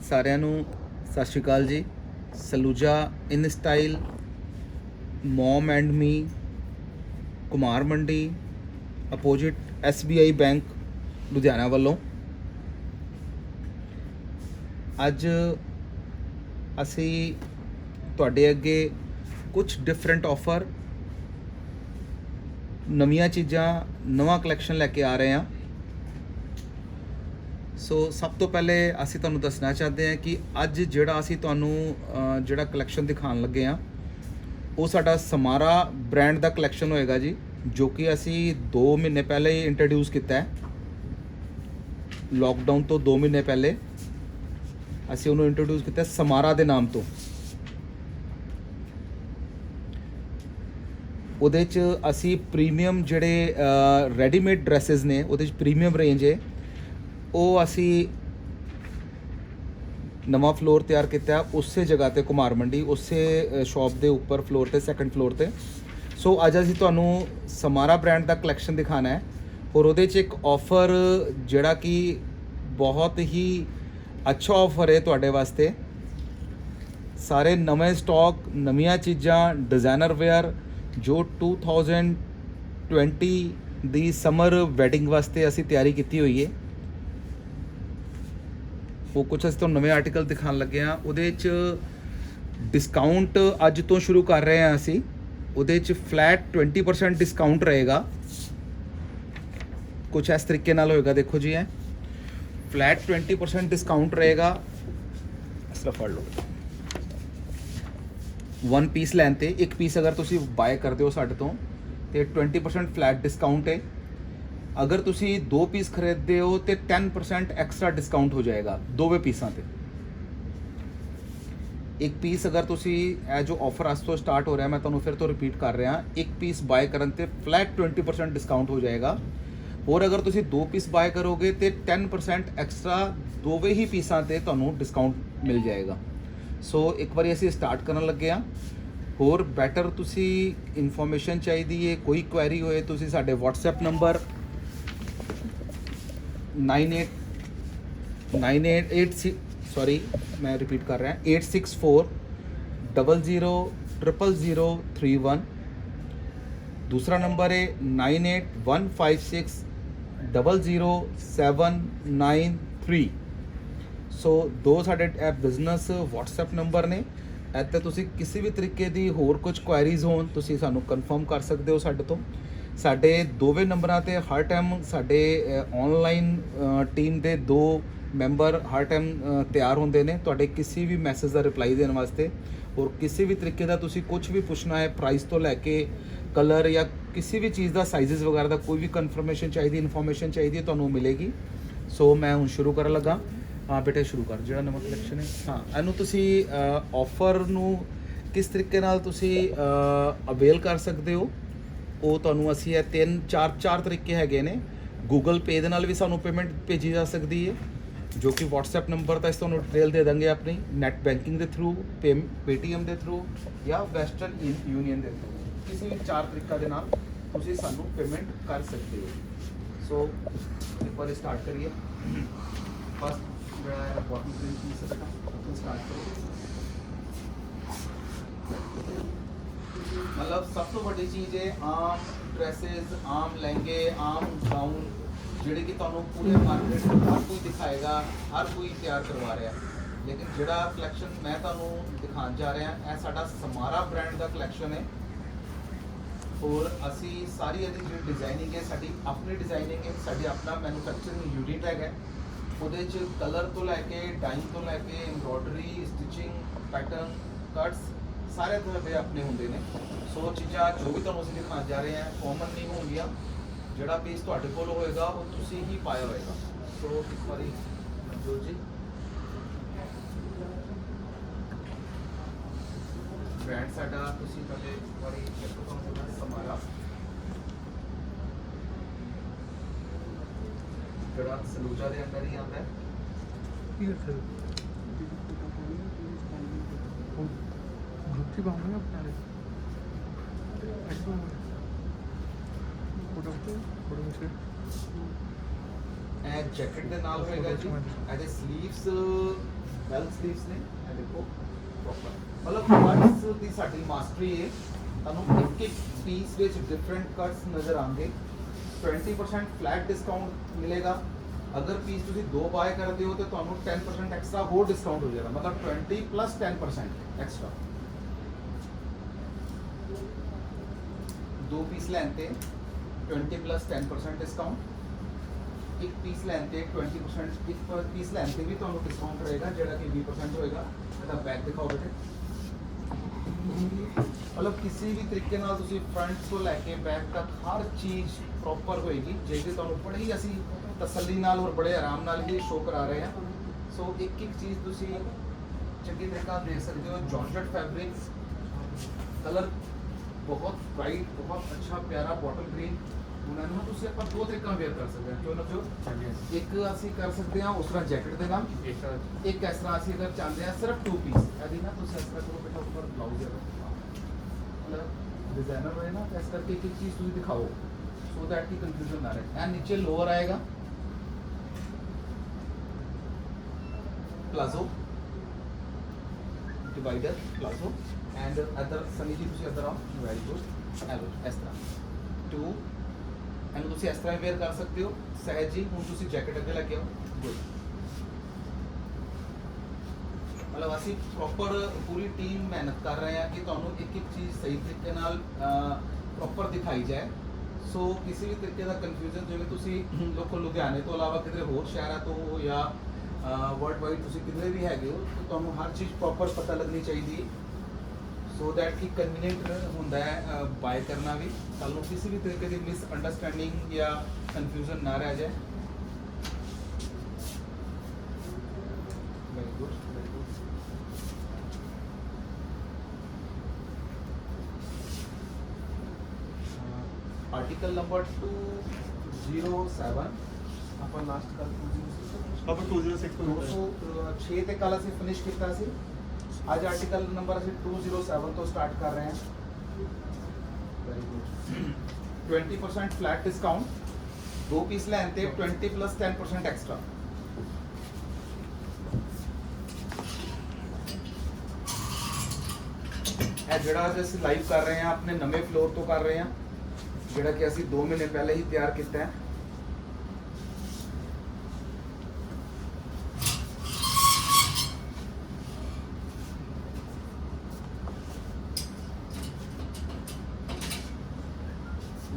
ਸਾਰਿਆਂ ਨੂੰ ਸਤਿ Shri Akal ji. Saluja in style, mom and me, Kumar Mandi opposite SBI bank Ludhiana ਵੱਲੋਂ ਅੱਜ ਅਸੀਂ ਤੁਹਾਡੇ ਅੱਗੇ ਕੁਝ ਡਿਫਰੈਂਟ ਆਫਰ, ਨਵੀਆਂ ਚੀਜ਼ਾਂ, ਨਵਾਂ ਕਲੈਕਸ਼ਨ ਲੈ ਕੇ ਆ ਰਹੇ ਹਾਂ। ਸੋ ਸਭ ਤੋਂ ਪਹਿਲੇ ਅਸੀਂ ਤੁਹਾਨੂੰ ਦੱਸਣਾ ਚਾਹਦੇ ਹਾਂ ਕਿ ਅੱਜ ਜਿਹੜਾ ਅਸੀਂ ਤੁਹਾਨੂੰ ਜਿਹੜਾ ਕਲੈਕਸ਼ਨ ਦਿਖਾਉਣ ਲੱਗੇ ਹਾਂ ਉਹ ਸਾਡਾ ਸਮਾਰਾ ਬ੍ਰਾਂਡ ਦਾ ਕਲੈਕਸ਼ਨ ਹੋਏਗਾ ਜੀ, ਜੋ ਕਿ ਅਸੀਂ 2 ਮਹੀਨੇ ਪਹਿਲੇ ਹੀ ਇੰਟਰੋਡਿਊਸ ਕੀਤਾ ਹੈ। ਲੋਕਡਾਊਨ ਤੋਂ 2 ਮਹੀਨੇ ਪਹਿਲੇ ਅਸੀਂ ਉਹਨੂੰ ਇੰਟਰੋਡਿਊਸ ਕੀਤਾ ਸਮਾਰਾ ਦੇ ਨਾਮ ਤੋਂ। ਉਹਦੇ 'ਚ ਅਸੀਂ ਪ੍ਰੀਮੀਅਮ ਜਿਹੜੇ ਰੈਡੀਮੇਡ ਡਰੈਸਿਸ ਨੇ, ਉਹਦੇ 'ਚ ਪ੍ਰੀਮੀਅਮ ਰੇਂਜ ਹੈ, ਉਹ ਅਸੀਂ ਨਵਾਂ ਫਲੋਰ ਤਿਆਰ ਕੀਤਾ ਉਸੇ ਜਗ੍ਹਾ ਤੇ, ਕੁਮਾਰ ਮੰਡੀ, ਉਸੇ ਸ਼ਾਪ ਦੇ ਉੱਪਰ ਫਲੋਰ ਤੇ, ਸੈਕੰਡ ਫਲੋਰ ਤੇ। ਸੋ ਅੱਜ ਅਸੀਂ ਤੁਹਾਨੂੰ ਸਮਾਰਾ ਬ੍ਰਾਂਡ ਦਾ ਕਲੈਕਸ਼ਨ ਦਿਖਾਣਾ ਹੈ ਔਰ ਉਹਦੇ 'ਚ ਇੱਕ ਆਫਰ ਜਿਹੜਾ ਕਿ ਬਹੁਤ ਹੀ ਅੱਛਾ ਆਫਰ ਹੈ ਤੁਹਾਡੇ ਵਾਸਤੇ। ਸਾਰੇ ਨਵੇਂ ਸਟਾਕ, ਨਵੀਆਂ ਚੀਜ਼ਾਂ, ਡਿਜ਼ਾਈਨਰ ਵੇਅਰ ਜੋ 2020 ਦੀ ਸਮਰ ਵੈਡਿੰਗ ਵਾਸਤੇ ਅਸੀਂ ਤਿਆਰੀ ਕੀਤੀ ਹੋਈ ਹੈ, ਉਹ ਕੁਝ ਅਸੀਂ ਤੁਹਾਨੂੰ ਨਵੇਂ ਆਰਟੀਕਲ ਦਿਖਾਉਣ ਲੱਗੇ ਹਾਂ। ਉਹਦੇ 'ਚ ਡਿਸਕਾਊਂਟ ਅੱਜ ਤੋਂ ਸ਼ੁਰੂ ਕਰ ਰਹੇ ਹਾਂ ਅਸੀਂ। ਉਹਦੇ 'ਚ ਫਲੈਟ 20% ਡਿਸਕਾਊਂਟ ਰਹੇਗਾ। ਕੁਝ ਇਸ ਤਰੀਕੇ ਨਾਲ ਹੋਏਗਾ, ਦੇਖੋ ਜੀ, ਇਹ ਫਲੈਟ 20% ਡਿਸਕਾਊਂਟ ਰਹੇਗਾ। ਇਸ ਤਰ੍ਹਾਂ ਫੜ ਲਓ, 1 ਪੀਸ ਲੈਣ ਤੇ, 1 ਪੀਸ ਅਗਰ ਤੁਸੀਂ ਬਾਏ ਕਰਦੇ ਹੋ ਸਾਡੇ ਤੋਂ ਤੇ 20% ਫਲੈਟ ਡਿਸਕਾਊਂਟ ਹੈ। ਅਗਰ ਤੁਸੀਂ 2 ਪੀਸ ਖਰੀਦਦੇ ਹੋ ਤੇ 10% ਐਕਸਟਰਾ ਡਿਸਕਾਊਂਟ ਹੋ ਜਾਏਗਾ ਦੋਵੇਂ ਪੀਸਾਂ ਤੇ। 1 ਪੀਸ ਅਗਰ ਤੁਸੀਂ, ਇਹ ਜੋ ਆਫਰ ਅੱਜ ਤੋਂ ਸਟਾਰਟ ਹੋ ਰਿਹਾ, ਮੈਂ ਤੁਹਾਨੂੰ ਫਿਰ ਤੋਂ ਰਿਪੀਟ ਕਰ ਰਿਹਾ, 1 ਪੀਸ ਬਾਏ ਕਰਨ ਤੇ ਫਲੈਟ 20% ਡਿਸਕਾਊਂਟ ਹੋ ਜਾਏਗਾ। ਹੋਰ ਅਗਰ ਤੁਸੀਂ 2 ਪੀਸ ਬਾਏ ਕਰੋਗੇ ਤੇ 10% ਐਕਸਟਰਾ ਦੋਵੇਂ ਹੀ ਪੀਸਾਂ ਤੇ ਤੁਹਾਨੂੰ ਡਿਸਕਾਊਂਟ ਮਿਲ ਜਾਏਗਾ। ਸੋ ਇੱਕ ਵਾਰੀ ਅਸੀਂ ਸਟਾਰਟ ਕਰਨ ਲੱਗੇ ਹਾਂ। ਹੋਰ ਬੈਟਰ ਤੁਸੀਂ ਇਨਫੋਰਮੇਸ਼ਨ ਚਾਹੀਦੀ ਹੈ, ਕੋਈ ਕੁਐਰੀ ਹੋਏ, ਤੁਸੀਂ ਸਾਡੇ WhatsApp ਨੰਬਰ 8640000031। दूसरा नंबर है 9815600793। ਸੋ ਦੋ ਸਾਡੇ ਇਹ ਬਿਜ਼ਨਸ WhatsApp ਨੰਬਰ ਨੇ। ਇੱਥੇ ਤੁਸੀਂ ਕਿਸੇ ਵੀ ਤਰੀਕੇ ਦੀ ਹੋਰ ਕੁਝ ਕੁਐਰੀਜ਼ ਹੋਣ, ਤੁਸੀਂ ਸਾਨੂੰ ਕਨਫਰਮ ਕਰ ਸਕਦੇ ਹੋ ਸਾਡੇ ਤੋਂ। ਸਾਡੇ ਦੋਵੇਂ ਨੰਬਰਾਂ ਤੇ ਹਰ ਟਾਈਮ ਸਾਡੇ ਆਨਲਾਈਨ ਟੀਮ ਦੇ 2 ਮੈਂਬਰ ਹਰ ਟਾਈਮ ਤਿਆਰ ਹੁੰਦੇ ਨੇ ਤੁਹਾਡੇ ਕਿਸੇ ਵੀ ਮੈਸੇਜ ਦਾ ਰਿਪਲਾਈ ਦੇਣ ਵਾਸਤੇ। ਔਰ ਕਿਸੇ ਵੀ ਤਰੀਕੇ ਦਾ ਤੁਸੀਂ ਕੁਝ ਵੀ ਪੁੱਛਣਾ ਹੈ, ਪ੍ਰਾਈਸ ਤੋਂ ਲੈ ਕੇ ਕਲਰ ਜਾਂ ਕਿਸੇ ਵੀ ਚੀਜ਼ ਦਾ, ਸਾਈਜ਼ਸ ਵਗੈਰਾ ਦਾ ਕੋਈ ਵੀ ਕਨਫਰਮੇਸ਼ਨ ਚਾਹੀਦੀ, ਇਨਫੋਰਮੇਸ਼ਨ ਚਾਹੀਦੀ ਹੈ, ਤੁਹਾਨੂੰ ਮਿਲੇਗੀ। ਸੋ ਮੈਂ ਹੁਣ ਸ਼ੁਰੂ ਕਰਨ ਲੱਗਾ। ਹਾਂ ਬੇਟੇ ਸ਼ੁਰੂ ਕਰ, ਜਿਹੜਾ ਨਵਾਂ ਕਲੈਕਸ਼ਨ ਹੈ। ਹਾਂ, ਇਹਨੂੰ ਤੁਸੀਂ ਆਫਰ ਨੂੰ ਕਿਸ ਤਰੀਕੇ ਨਾਲ ਤੁਸੀਂ ਅਵੇਲ ਕਰ ਸਕਦੇ ਹੋ, ਉਹ ਤੁਹਾਨੂੰ ਅਸੀਂ ਇਹ 3-4 ਤਰੀਕੇ ਹੈਗੇ ਨੇ। ਗੂਗਲ ਪੇ ਦੇ ਨਾਲ ਵੀ ਸਾਨੂੰ ਪੇਮੈਂਟ ਭੇਜੀ ਜਾ ਸਕਦੀ ਹੈ, ਜੋ ਕਿ WhatsApp ਨੰਬਰ ਤਾਂ ਇਸ ਤੁਹਾਨੂੰ ਡਿਟੇਲ ਦੇ ਦਾਂਗੇ ਆਪਣੀ। ਨੈਟ ਬੈਂਕਿੰਗ ਦੇ ਥਰੂ, Paytm ਦੇ ਥਰੂ ਜਾਂ ਵੈਸਟਰਨ ਯੂਨੀਅਨ ਦੇ ਥਰੂ, ਕਿਸੇ ਵੀ 4 ਤਰੀਕਾਂ ਦੇ ਨਾਲ ਤੁਸੀਂ ਸਾਨੂੰ ਪੇਮੈਂਟ ਕਰ ਸਕਦੇ ਹੋ। ਸੋ ਇੱਕ ਵਾਰੀ ਸਟਾਰਟ ਕਰੀਏ। ਫਸਟ ਜਿਹੜਾ ਹੈ ਬੋਟਮ ਪ੍ਰਿੰਟ ਪੀਸ ਹੈ, ਉਹ ਸਟਾਰਟ ਕਰੋ। मतलब सब तो बड़ी चीज़ है आम ड्रेसेस, आम लहंगे, आम गाउन, ਜਿਹੜੇ ਕਿ ਤੁਹਾਨੂੰ ਪੂਰੇ ਮਾਰਕੀਟ ਹਰ ਕੋਈ ਦਿਖਾਏਗਾ, ਹਰ ਕੋਈ ਤਿਆਰ ਕਰਵਾ ਰਿਹਾ। ਲੇਕਿਨ ਜਿਹੜਾ ਕਲੈਕਸ਼ਨ ਮੈਂ ਤੁਹਾਨੂੰ ਦਿਖਾਉਣ ਜਾ ਰਿਹਾ, ਇਹ ਸਾਡਾ ਸਮਾਰਾ ਬ੍ਰਾਂਡ ਦਾ ਕਲੈਕਸ਼ਨ ਹੈ। ਔਰ ਅਸੀਂ ਸਾਰੀ ਇਹਦੀ ਜਿਹੜੀ ਡਿਜ਼ਾਈਨਿੰਗ ਹੈ, ਸਾਡੀ ਆਪਣੀ ਡਿਜ਼ਾਈਨਿੰਗ ਹੈ, ਸਾਡੀ ਆਪਣਾ ਮੈਨੂਫੈਕਚਰਿੰਗ ਯੂਨਿਟ ਹੈਗਾ। ਉਹਦੇ 'ਚ ਕਲਰ ਤੋਂ ਲੈ ਕੇ, ਡਾਈਂਗ ਤੋਂ ਲੈ ਕੇ, ਐਮਬ੍ਰੋਇਡਰੀ, ਸਟਿਚਿੰਗ, ਪੈਟਰਨ, ਕਟਸ, ਸਾਰੇ ਤਰ੍ਹਾਂ ਦੇ ਆਪਣੇ ਹੁੰਦੇ ਨੇ। ਸੋ ਚੀਜ਼ਾਂ ਜੋ ਵੀ ਤੁਹਾਨੂੰ ਅਸੀਂ ਦਿਖਾਉਣ ਜਾ ਰਹੇ ਹਾਂ ਕਾਮਨ ਨਹੀਂ ਹੋਣਗੀਆਂ। ਜਿਹੜਾ ਪੀਸ ਤੁਹਾਡੇ ਕੋਲ ਹੋਏਗਾ ਉਹ ਤੁਸੀਂ ਹੀ ਪਾਇਆ ਹੋਏਗਾ। ਸੋ ਇੱਕ ਵਾਰੀ ਜੋ ਜੀ ਬ੍ਰਾਂਡ ਸਾਡਾ ਤੁਸੀਂ ਪਹਿਲੇ ਇੱਕ ਵਾਰੀ ਚੈੱਕ ਕਰੋ, ਸਮਾਰਾ ਜਿਹੜਾ ਸਲੂਜਾ ਦੇ ਅੰਦਰ ਹੀ ਆਉਂਦਾ ਹੈ। ग्रुप की बात है अपना फोटो फोटो से ਇਹ ਜੈਕਟ ਦੇ ਨਾਲ ਹੋਏਗਾ ਜੀ। ਇਹਦੇ ਸਲੀਵਸ ਵੈਲ ਸਲੀਵਸ ਨੇ, ਇਹ ਦੇਖੋ ਪ੍ਰੋਪਰ, ਮਤਲਬ ਕਟਸ ਦੀ ਸਾਡੀ ਮਾਸਟਰੀ ਹੈ। ਤੁਹਾਨੂੰ ਇੱਕ ਇੱਕ ਪੀਸ ਵਿੱਚ ਡਿਫਰੈਂਟ ਕਟਸ ਨਜ਼ਰ ਆਉਂਗੇ। 20% ਫਲੈਟ ਡਿਸਕਾਊਂਟ ਮਿਲੇਗਾ। ਅਗਰ ਪੀਸ ਤੁਸੀਂ ਦੋ ਬਾਏ ਕਰਦੇ ਹੋ ਤਾਂ ਤੁਹਾਨੂੰ 10% ਐਕਸਟਰਾ ਹੋਰ ਡਿਸਕਾਊਂਟ ਹੋ ਜਾਏਗਾ, ਮਤਲਬ 20 plus 10% ਐਕਸਟਰਾ। दो पीस लेते 20 plus 10% डिस्काउंट। एक पीस लेते 20%, एक पीस लेते भी तो डिस्काउंट रहेगा जोड़ा कि 20% होएगा। मतलब बैक दिखाओ बेटे, मतलब किसी भी तरीके नाल तुसी फ्रंट तो लैके बैक तक हर चीज़ प्रॉपर होएगी। जेके तो बड़े ही असी तसल्ली नाल और बड़े आराम नाल ही शो करा रहे हैं। सो एक एक चीज़ तुसी चंगी तरीके देख सकते हो। जॉर्जेट फैब्रिक, कलर बहुत ब्राइट, बहुत अच्छा प्यारा बॉटल ग्रीन। उन्होंने तुसी ਆਪਾਂ ਦੋ ਤਰੀਕਾਂ ਵੇਅਰ ਕਰ ਸਕਦੇ ਹਾਂ। ਕਿਉਂ ਨਾ ਕਿਉਂ, ਇੱਕ ਅਸੀਂ ਕਰ ਸਕਦੇ ਹਾਂ ਉਸ ਤਰ੍ਹਾਂ ਜੈਕਟ ਦੇ ਨਾਲ, ਇੱਕ ਇਸ ਤਰ੍ਹਾਂ ਅਸੀਂ ਅਗਰ ਚਾਹੁੰਦੇ ਹਾਂ ਸਿਰਫ 2 ਪੀਸ ਇਹਦੀ ਨਾ, ਤੁਸੀਂ ਇਸ ਤਰ੍ਹਾਂ ਕਰੋ ਬੇਟਾ, ਉੱਪਰ ਬਲਾਊਜ਼ ਹੈ ਮਤਲਬ डिजाइनर होए ना, इस करके एक एक चीज़ तुझे दिखाओ सो दैट की कंफ्यूजन ना रहे। एंड नीचे लोअर आएगा palazzo, divider palazzo and other Sunny ji तुझे अदर आओ, वेरी गुड। हेलो इस तरह 2 एंड तुझे इस तरह वेयर कर सकते हो। सहज जी हूँ तुझे जैकेट अगे लगे आओ, गुड। मतलब ਅਸੀਂ ਪ੍ਰੋਪਰ ਪੂਰੀ ਟੀਮ ਮਿਹਨਤ ਕਰ ਰਹੇ ਹਾਂ ਕਿ ਤੁਹਾਨੂੰ ਇੱਕ ਇੱਕ ਚੀਜ਼ ਸਹੀ ਤਰੀਕੇ ਨਾਲ ਪ੍ਰੋਪਰ ਦਿਖਾਈ ਜਾਏ। ਸੋ ਕਿਸੇ ਵੀ ਤਰੀਕੇ ਦਾ ਕਨਫਿਊਜ਼ਨ, ਜਿਵੇਂ ਤੁਸੀਂ ਲੋਕਲ ਲੁਧਿਆਣੇ ਤੋਂ ਇਲਾਵਾ ਕਿਤੇ ਹੋਰ ਸ਼ਹਿਰਾਂ ਤੋਂ ਜਾਂ ਵਰਲਡ ਵਾਈਡ ਤੁਸੀਂ ਕਿਧਰੇ ਵੀ ਹੈਗੇ ਹੋ, ਤਾਂ ਤੁਹਾਨੂੰ ਹਰ ਚੀਜ਼ ਪ੍ਰੋਪਰ ਪਤਾ ਲੱਗਣੀ ਚਾਹੀਦੀ, ਸੋ ਦੈਟ ਕਿ ਕਨਵੀਨੀਅੰਟ ਹੁੰਦਾ ਹੈ ਬਾਏ ਕਰਨਾ ਵੀ। ਤੁਹਾਨੂੰ ਕਿਸੇ ਵੀ ਤਰੀਕੇ ਦੀ ਮਿਸ ਅੰਡਰਸਟੈਂਡਿੰਗ ਜਾਂ ਕਨਫਿਊਜ਼ਨ ਨਾ ਰਹਿ ਜਾਏ। Very good, very good. Article number 207 ਆਪਾਂ ਲਾਸਟ ਕੱਲ 206 ਆਪਾਂ 206 ਤੋਂ 206 ਤੇ ਕੱਲ ਅਸੀਂ ਫਿਨਿਸ਼ ਕੀਤਾ ਸੀ। ਅੱਜ ਆਰਟੀਕਲ ਨੰਬਰ ਅਸੀਂ 207 ਤੋਂ ਸਟਾਰਟ ਕਰ ਰਹੇ ਹਾਂ। Very good. 20% ਫਲੈਟ ਡਿਸਕਾਊਂਟ, ਦੋ ਪੀਸ ਲੈਣ ਤੇ 20 plus 10% ਐਕਸਟਰਾ। ਇਹ ਜਿਹੜਾ ਅੱਜ ਅਸੀਂ ਲਾਈਵ ਕਰ ਰਹੇ ਹਾਂ ਆਪਣੇ ਨਵੇਂ ਫਲੋਰ ਤੋਂ ਕਰ ਰਹੇ ਹਾਂ, ਜਿਹੜਾ ਕਿ ਅਸੀਂ 2 ਮਹੀਨੇ ਪਹਿਲੇ ਹੀ ਤਿਆਰ ਕੀਤਾ ਹੈ।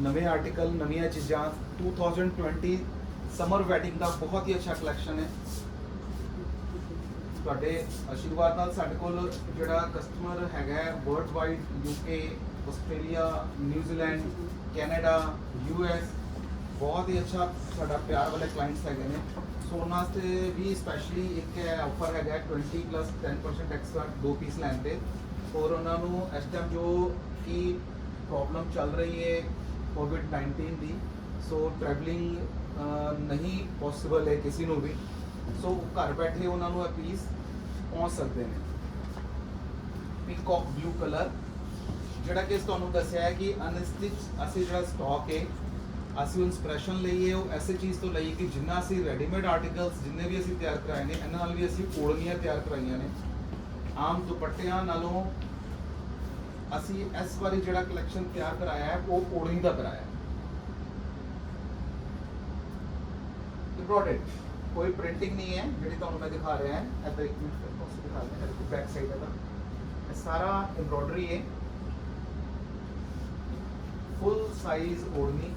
ਨਵੇਂ ਆਰਟੀਕਲ, ਨਵੀਆਂ ਚੀਜ਼ਾਂ। 2020 ਸਮਰ ਵੈਡਿੰਗ ਦਾ ਬਹੁਤ ਹੀ ਅੱਛਾ ਕਲੈਕਸ਼ਨ ਹੈ। ਤੁਹਾਡੇ ਆਸ਼ੀਰਵਾਦ ਨਾਲ ਸਾਡੇ ਕੋਲ ਜਿਹੜਾ ਕਸਟਮਰ ਹੈਗਾ world wide, UK, Australia, New Zealand, Canada, US, ਬਹੁਤ ਹੀ ਅੱਛਾ ਸਾਡਾ ਪਿਆਰ ਵਾਲੇ ਕਲਾਇੰਟਸ ਹੈਗੇ ਨੇ। ਸੋ ਉਹਨਾਂ ਵਾਸਤੇ ਵੀ ਸਪੈਸ਼ਲੀ ਇੱਕ ਆਫਰ ਹੈਗਾ 20 plus 10% ਐਕਸਟਰਾ ਦੋ ਪੀਸ ਲੈਣ ਤੇ। ਔਰ ਉਹਨਾਂ ਨੂੰ ਇਸ ਟਾਈਮ ਜੋ ਕਿ ਪ੍ਰੋਬਲਮ ਚੱਲ ਰਹੀ ਹੈ COVID-19 ਦੀ, ਸੋ ਟਰੈਵਲਿੰਗ ਨਹੀਂ ਪੋਸੀਬਲ ਹੈ ਕਿਸੇ ਨੂੰ ਵੀ, ਸੋ ਘਰ ਬੈਠੇ ਉਹਨਾਂ ਨੂੰ ਇਹ ਪੀਸ ਪਹੁੰਚ ਸਕਦੇ ਨੇ। ਪੀਕੌਕ ਬਲੂ ਕਲਰ, ਜਿਹੜਾ ਕਿ ਤੁਹਾਨੂੰ ਦੱਸਿਆ ਹੈ ਕਿ ਅਨਸਟਿਚ ਅਸੀਂ ਜਿਹੜਾ ਸਟਾਕ ਹੈ ਅਸੀਂ ਇੰਸਪੀਰੇਸ਼ਨ ਲਈ ਹੈ ਉਹ ਐਸੀ ਚੀਜ਼ ਤੋਂ ਲਈ ਕਿ ਜਿੰਨਾ ਅਸੀਂ ਰੈਡੀਮੇਡ ਆਰਟੀਕਲਸ ਜਿੰਨੇ ਵੀ ਅਸੀਂ ਤਿਆਰ ਕਰਾਏ ਨੇ, ਇਹਨਾਂ ਨਾਲ ਵੀ ਅਸੀਂ ਓੜਨੀਆਂ ਤਿਆਰ ਕਰਾਈਆਂ ਨੇ। ਆਮ ਦੁਪੱਟਿਆਂ ਨਾਲੋਂ ਅਸੀਂ ਇਸ ਵਾਰੀ ਜਿਹੜਾ ਕਲੈਕਸ਼ਨ ਤਿਆਰ ਕਰਾਇਆ ਹੈ ਉਹ ਓੜਨੀ ਦਾ ਕਰਾਇਆ ਹੈ। ਇੰਪੋਰਟੈਂਟ ਕੋਈ ਪ੍ਰਿੰਟਿੰਗ ਨਹੀਂ ਹੈ ਜਿਹੜੀ ਤੁਹਾਨੂੰ ਮੈਂ ਦਿਖਾ ਰਿਹਾ ਹਾਂ। ਇੱਧਰ ਇੱਕ ਮਿੰਟ ਦਿਖਾ ਰਿਹਾ ਹਾਂ, ਬੈਕ ਸਾਈਡ ਦਾ ਇਹ ਸਾਰਾ ਐਮਬ੍ਰੋਇਡਰੀ ਹੈ। फुल साइज ओढ़नी,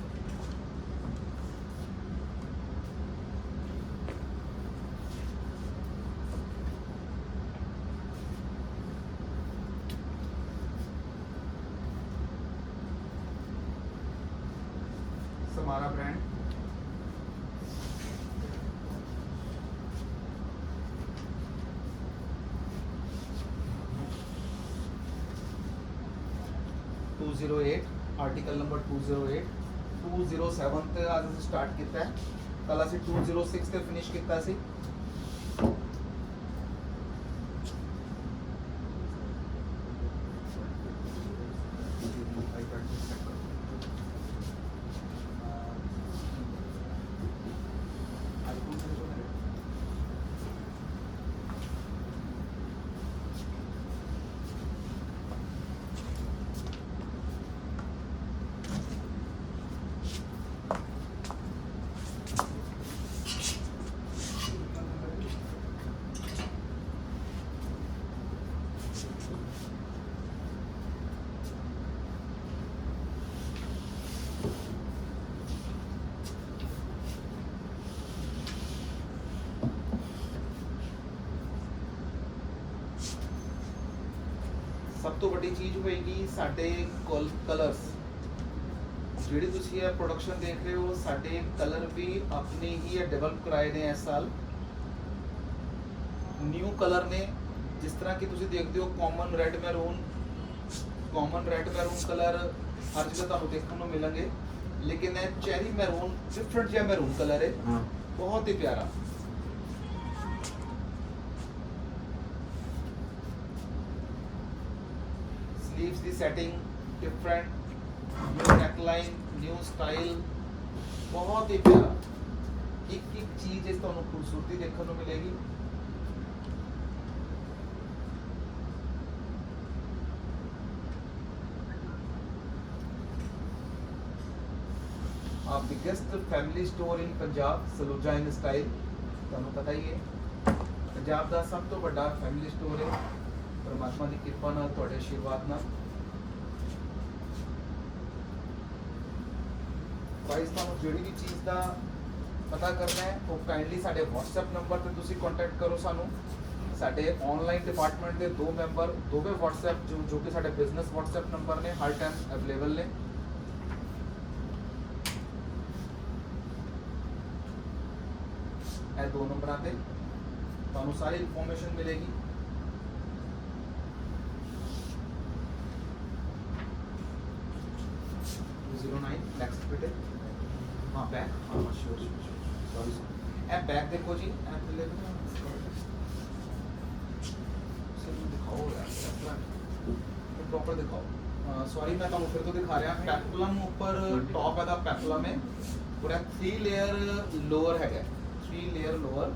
समारा ब्रांड। आर्टिकल नंबर 208 207 ਤੇ ਅੱਜ ਅਸੀਂ ਸਟਾਰਟ ਕੀਤਾ ਹੈ। ਕੱਲ ਅਸੀਂ 206 ਤੇ ਫਿਨਿਸ਼ ਕੀਤਾ ਸੀ। ਸਭ ਤੋਂ ਵੱਡੀ ਚੀਜ਼ ਹੋਏਗੀ ਸਾਡੇ ਕੋਲ ਕਲਰਸ। ਜਿਹੜੀ ਤੁਸੀਂ ਇਹ ਪ੍ਰੋਡਕਸ਼ਨ ਦੇਖ ਰਹੇ ਹੋ, ਸਾਡੇ ਕਲਰ ਵੀ ਆਪਣੇ ਹੀ ਡਿਵੈਲਪ ਕਰਾਏ ਨੇ ਇਸ ਸਾਲ। ਨਿਊ ਕਲਰ ਨੇ, ਜਿਸ ਤਰ੍ਹਾਂ ਕਿ ਤੁਸੀਂ ਦੇਖਦੇ ਹੋ ਕਾਮਨ ਰੈੱਡ ਮੈਰੂਨ ਕਲਰ ਹਰ ਜਗ੍ਹਾ ਤੁਹਾਨੂੰ ਦੇਖਣ ਨੂੰ ਮਿਲਣਗੇ, ਲੇਕਿਨ ਇਹ ਚੈਰੀ ਮੈਰੂਨ ਡਿਫਰੈਂਟ ਜਿਹਾ ਮੈਰੂਨ ਕਲਰ ਹੈ, ਬਹੁਤ ਹੀ ਪਿਆਰਾ। स्लीव्स की setting different, new neckline, new style, बहुत ही प्यारा। एक एक चीज इस तुहानू खूबसूरती देखने को मिलेगी। Biggest family store in Punjab, Saluja in style, तुहानू पता ही है पंजाब का सब तो बड़ा फैमिली स्टोर है। परमात्मा की कृपा नाल, तुहाडे आशीर्वाद नाल। प्राइस तुहानू जिहड़ी भी चीज़ का पता करना है वो काइंडली साडे WhatsApp नंबर ते तुसीं कॉन्टैक्ट करो सानू। साडे ऑनलाइन डिपार्टमेंट के 2 मैंबर दोवें WhatsApp जो कि साडे बिजनेस WhatsApp नंबर ने हर टाइम अवेलेबल ने। ਇਹ 2 नंबर ਤੇ ਤੁਹਾਨੂੰ सारी इन्फॉर्मेशन मिलेगी। 09 नेक्स्ट बेटे, हाँ बैग, हाँ श्योर सॉरी ए बैग देखो जी, ए ले दिखाओ यार, प्रॉपर दिखाओ। सॉरी मैं तुहानू फिर तो दिखा रहा। पेप्लम ऊपर टॉप है, पेप्लम है पूरा 3 लेयर लोअर है, 3 लेयर लोअर।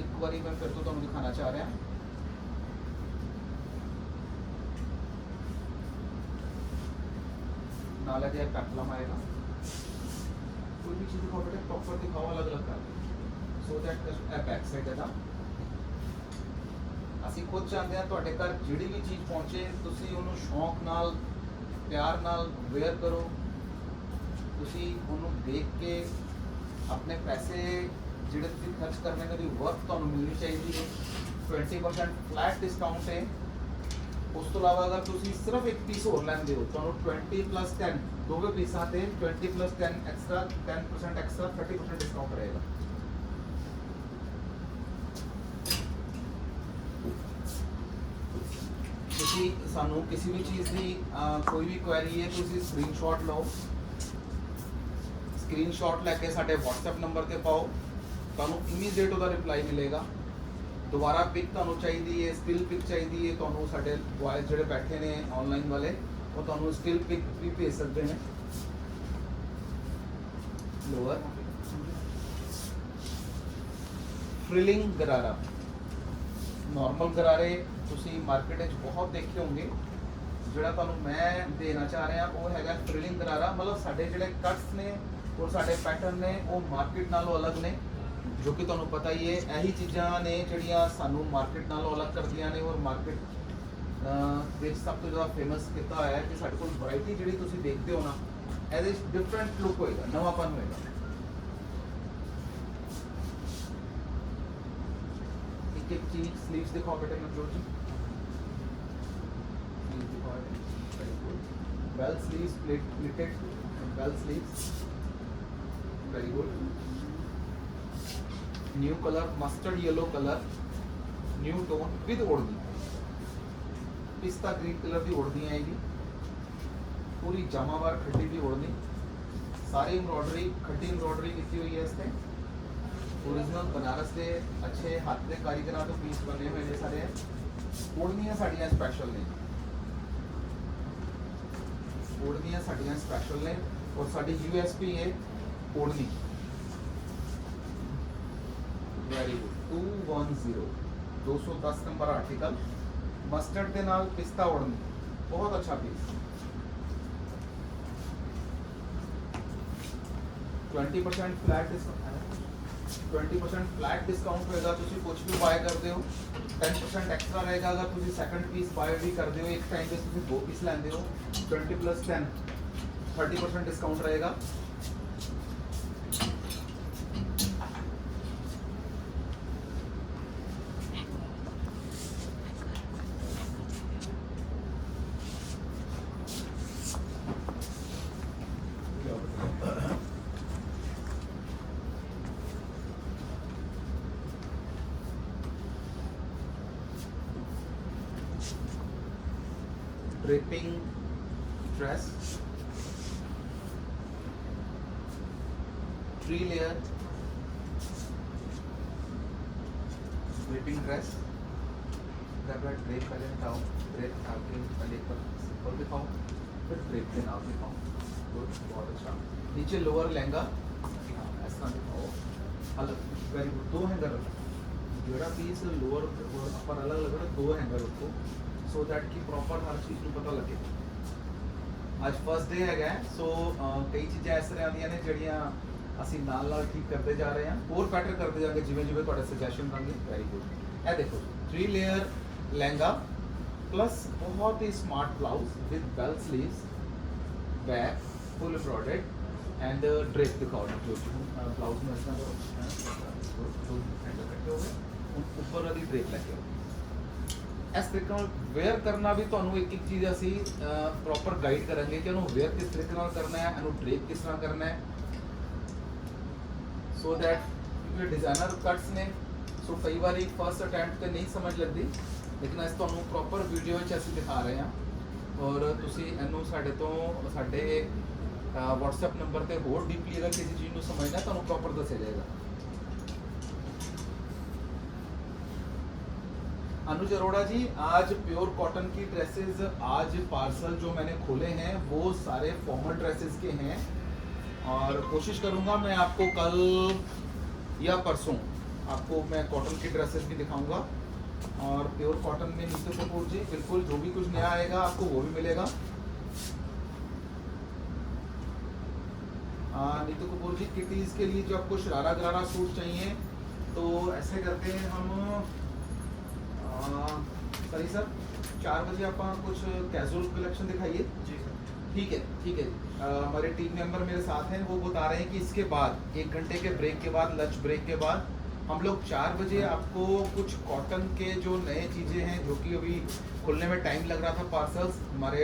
एक बारी मैं फिर तो तुहानू दिखाना चाह रहा। नाल है पेप्लम आएगा। कोई भी चीज़ दिखाओ बेटे, प्रॉपर दिखाओ, अलग अलग कर, सो दैट बैक साइड है। ਅਸੀਂ ਖੁਦ ਚਾਹੁੰਦੇ ਹਾਂ ਤੁਹਾਡੇ ਘਰ ਜਿਹੜੀ ਵੀ ਚੀਜ਼ ਪਹੁੰਚੇ, ਤੁਸੀਂ ਉਹਨੂੰ ਸ਼ੌਂਕ ਨਾਲ, ਪਿਆਰ ਨਾਲ ਵੇਅਰ ਕਰੋ। ਤੁਸੀਂ ਉਹਨੂੰ ਦੇਖ ਕੇ ਆਪਣੇ ਪੈਸੇ ਜਿਹੜੇ ਤੁਸੀਂ ਖਰਚ ਕਰਨੇ ਨੇ, ਉਹਦੀ ਵਰਥ ਤੁਹਾਨੂੰ ਮਿਲਣੀ ਚਾਹੀਦੀ ਹੈ। 20% ਫਲੈਟ ਡਿਸਕਾਊਂਟ ਹੈ। ਉਸ ਤੋਂ ਇਲਾਵਾ ਅਗਰ ਤੁਸੀਂ ਸਿਰਫ ਇੱਕ ਪੀਸ ਹੋਰ ਲੈਂਦੇ ਹੋ, ਤੁਹਾਨੂੰ 20+10 ਦੋਵੇਂ ਪੀਸਾਂ ਤੇ 20+10 ਐਕਸਟਰਾ 10% ਐਕਸਟਰਾ 30% ਡਿਸਕਾਊਂਟ ਰਹੇਗਾ। ਤੁਸੀਂ ਸਾਨੂੰ ਕਿਸੇ ਵੀ ਚੀਜ਼ ਦੀ ਕੋਈ ਵੀ ਕੁਐਰੀ ਹੈ, ਤੁਸੀਂ ਸਕਰੀਨਸ਼ਾਟ ਲਓ, ਸਕਰੀਨਸ਼ਾਟ ਲੈ ਕੇ ਸਾਡੇ WhatsApp ਨੰਬਰ ਤੇ ਪਾਓ, ਤੁਹਾਨੂੰ ਇਮੀਡੀਏਟ ਉਹਦਾ ਰਿਪਲਾਈ ਮਿਲੇਗਾ। ਦੁਬਾਰਾ ਪਿਕ ਤੁਹਾਨੂੰ ਚਾਹੀਦੀ ਹੈ, ਸਟਿਲ ਪਿਕ ਚਾਹੀਦੀ ਹੈ, ਤੁਹਾਨੂੰ ਸਾਡੇ ਬॉयਜ਼ ਜਿਹੜੇ ਬੈਠੇ ਨੇ ਆਨਲਾਈਨ ਵਾਲੇ, ਉਹ ਤੁਹਾਨੂੰ ਸਟਿਲ ਪਿਕ ਵੀ ਭੇਜ ਸਕਦੇ ਨੇ। ਲੋਅਰ ਫ੍ਰਿਲਿੰਗ ਗਰਾਰਾ, ਨਾਰਮਲ ਗਰਾਰੇ ਤੁਸੀਂ ਮਾਰਕੀਟ ਵਿੱਚ ਬਹੁਤ ਦੇਖੇ ਹੋਣਗੇ। ਜਿਹੜਾ ਤੁਹਾਨੂੰ ਮੈਂ ਦੇਣਾ ਚਾਹ ਰਿਹਾ ਉਹ ਹੈਗਾ ਫ੍ਰਿਲਿੰਗ ਗਰਾਰਾ। ਮਤਲਬ ਸਾਡੇ ਜਿਹੜੇ ਕੱਟਸ ਨੇ ਔਰ ਸਾਡੇ ਪੈਟਰਨ ਨੇ ਉਹ ਮਾਰਕੀਟ ਨਾਲੋਂ ਅਲੱਗ ਨੇ, ਜੋ ਕਿ ਤੁਹਾਨੂੰ ਪਤਾ ਹੀ ਹੈ। ਇਹੀ ਚੀਜ਼ਾਂ ਨੇ ਜਿਹੜੀਆਂ ਸਾਨੂੰ ਮਾਰਕੀਟ ਨਾਲੋਂ ਅਲੱਗ ਕਰਦੀਆਂ ਨੇ ਔਰ ਮਾਰਕੀਟ ਵਿੱਚ ਸਭ ਤੋਂ ਜ਼ਿਆਦਾ ਫੇਮਸ ਕੀਤਾ ਹੋਇਆ ਹੈ ਕਿ ਸਾਡੇ ਕੋਲ ਵੈਰਾਈਟੀ ਜਿਹੜੀ ਤੁਸੀਂ ਦੇਖਦੇ ਹੋ ਨਾ, ਇਹਦੇ ਵਿੱਚ ਡਿਫਰੈਂਟ ਲੁੱਕ ਹੋਏਗਾ, ਨਵਾਂਪਨ ਹੋਏਗਾ। एक एक चीज स्लीव्स दिखाओ बेटे नवजोत जी, स्लीव्स दिखाओ, very good. Bell sleeves, pleated bell sleeves, very good. New colour mustard yellow colour, new tone with ओढ़नी, पिस्ता ग्रीन कलर की ओढ़नी आएगी, पूरी जामावार खड्डी की ओढ़नी, सारी एम्ब्रॉयडरी खड्डी एम्ब्रॉयडरी की हुई है इस पर। ओरिजिनल बनारस के अच्छे हाथ के कारीगरां तो पीस बने हुए ने सारे। ओढ़नियां साड़ियां स्पैशल ने, ओढ़नियां साड़ियां स्पैशल ने और साड़ी USP है ओढ़नी। Very good. 210 210 number article, mustard के नाल पिस्ता ओढ़नी, बहुत अच्छा piece. 20% flat discount, 20% flat discount होएगा। तुसी कुछ भी बाय करते हो 10% एक्स्ट्रा रहेगा। अगर तुसी सेकंड पीस बाय भी करते हो, एक टाइम पे तुसी 2 पीस लेंदे हो, 20+10 30% डिस्काउंट रहेगा। Draping dress, 3 layer draping dress. Drape पहले हटाओ, ड्रेप हटा के पहले एक बार सिंपल दिखाओ, फिर ड्रेप के नाम दिखाओ। गुड, बहुत अच्छा। नीचे लोअर लहंगा, हाँ ऐसा दिखाओ, अलग, वेरी गुड। 2 हैंगर रखो, जोड़ा पीस लोअर और अपर अलग अलग रखो, 2 हैंगर रखो, सो दैट कि प्रॉपर हर चीज़ ਨੂੰ पता लगे। ਅੱਜ ਫਸਟ ਡੇ ਹੈਗਾ, ਸੋ ਕਈ ਚੀਜ਼ਾਂ ਇਸ ਤਰ੍ਹਾਂ ਦੀਆਂ ਨੇ ਜਿਹੜੀਆਂ ਅਸੀਂ ਨਾਲ ਨਾਲ ਠੀਕ ਕਰਦੇ ਜਾ ਰਹੇ ਹਾਂ, ਹੋਰ ਬੈਟਰ ਕਰਦੇ ਜਾਵਾਂਗੇ ਜਿਵੇਂ ਜਿਵੇਂ ਤੁਹਾਡੇ ਸੁਜੈਸ਼ਨ ਆਉਣਗੇ। Very good. ਇਹ ਦੇਖੋ 3 ਲੇਅਰ ਲਹਿੰਗਾ प्लस बहुत ही smart blouse with bell sleeves, back full embroidered and drape दिखाओ ना जो ब्लाउज में इतना करो, दो हैंडल कटे हो गए, ऊपर वाली ड्रेप लगे हो। इस तरीके वेयर करना भी ਤੁਹਾਨੂੰ ਇੱਕ ਇੱਕ ਚੀਜ਼ ਅਸੀਂ ਪ੍ਰੋਪਰ ਗਾਈਡ ਕਰਾਂਗੇ ਕਿ ਇਹਨੂੰ ਵੇਅਰ ਕਿਸ ਤਰੀਕੇ ਨਾਲ ਕਰਨਾ ਹੈ, ਇਹਨੂੰ ड्रेप किस तरह करना है, सो दैट क्योंकि डिजाइनर कट्स ने सो कई बार फर्स्ट अटैम्प्ट ਤੇ नहीं समझ लगती, लेकिन अस ਤੁਹਾਨੂੰ प्रॉपर वीडियो ਅਸੀਂ दिखा रहे हैं और ਤੁਸੀਂ ਇਹਨੂੰ ਸਾਡੇ ਤੋਂ ਸਾਡੇ WhatsApp नंबर ਤੇ ਹੋਰ ਡੀਪਲੀ अगर किसी चीज़ ਨੂੰ समझना है ਤੁਹਾਨੂੰ प्रॉपर ਦੱਸਿਆ जाएगा। अनुज अरोड़ा जी, आज प्योर कॉटन की ड्रेसेस, आज पार्सल जो मैंने खोले हैं वो सारे फॉर्मल ड्रेसेस के हैं और कोशिश करूंगा मैं आपको कल या परसों आपको मैं कॉटन की ड्रेसेस भी दिखाऊंगा और प्योर कॉटन में नीतू कपूर जी बिल्कुल जो भी कुछ नया आएगा आपको वो भी मिलेगा। नीतू कपूर जी, किटीज के लिए जो आपको शरारा गरारा सूट चाहिए तो ऐसे करते हैं हम सही सर 4 बजे आप कुछ कैजुअल कलेक्शन दिखाइए। जी सर। ठीक है ठीक है। हमारे टीम मेंबर मेरे साथ हैं, वो बता रहे हैं कि इसके बाद 1 घंटे के ब्रेक के बाद, लंच ब्रेक के बाद हम लोग 4 बजे आपको कुछ कॉटन के जो नए चीज़ें हैं जो कि अभी खुलने में टाइम लग रहा था, पार्सल्स हमारे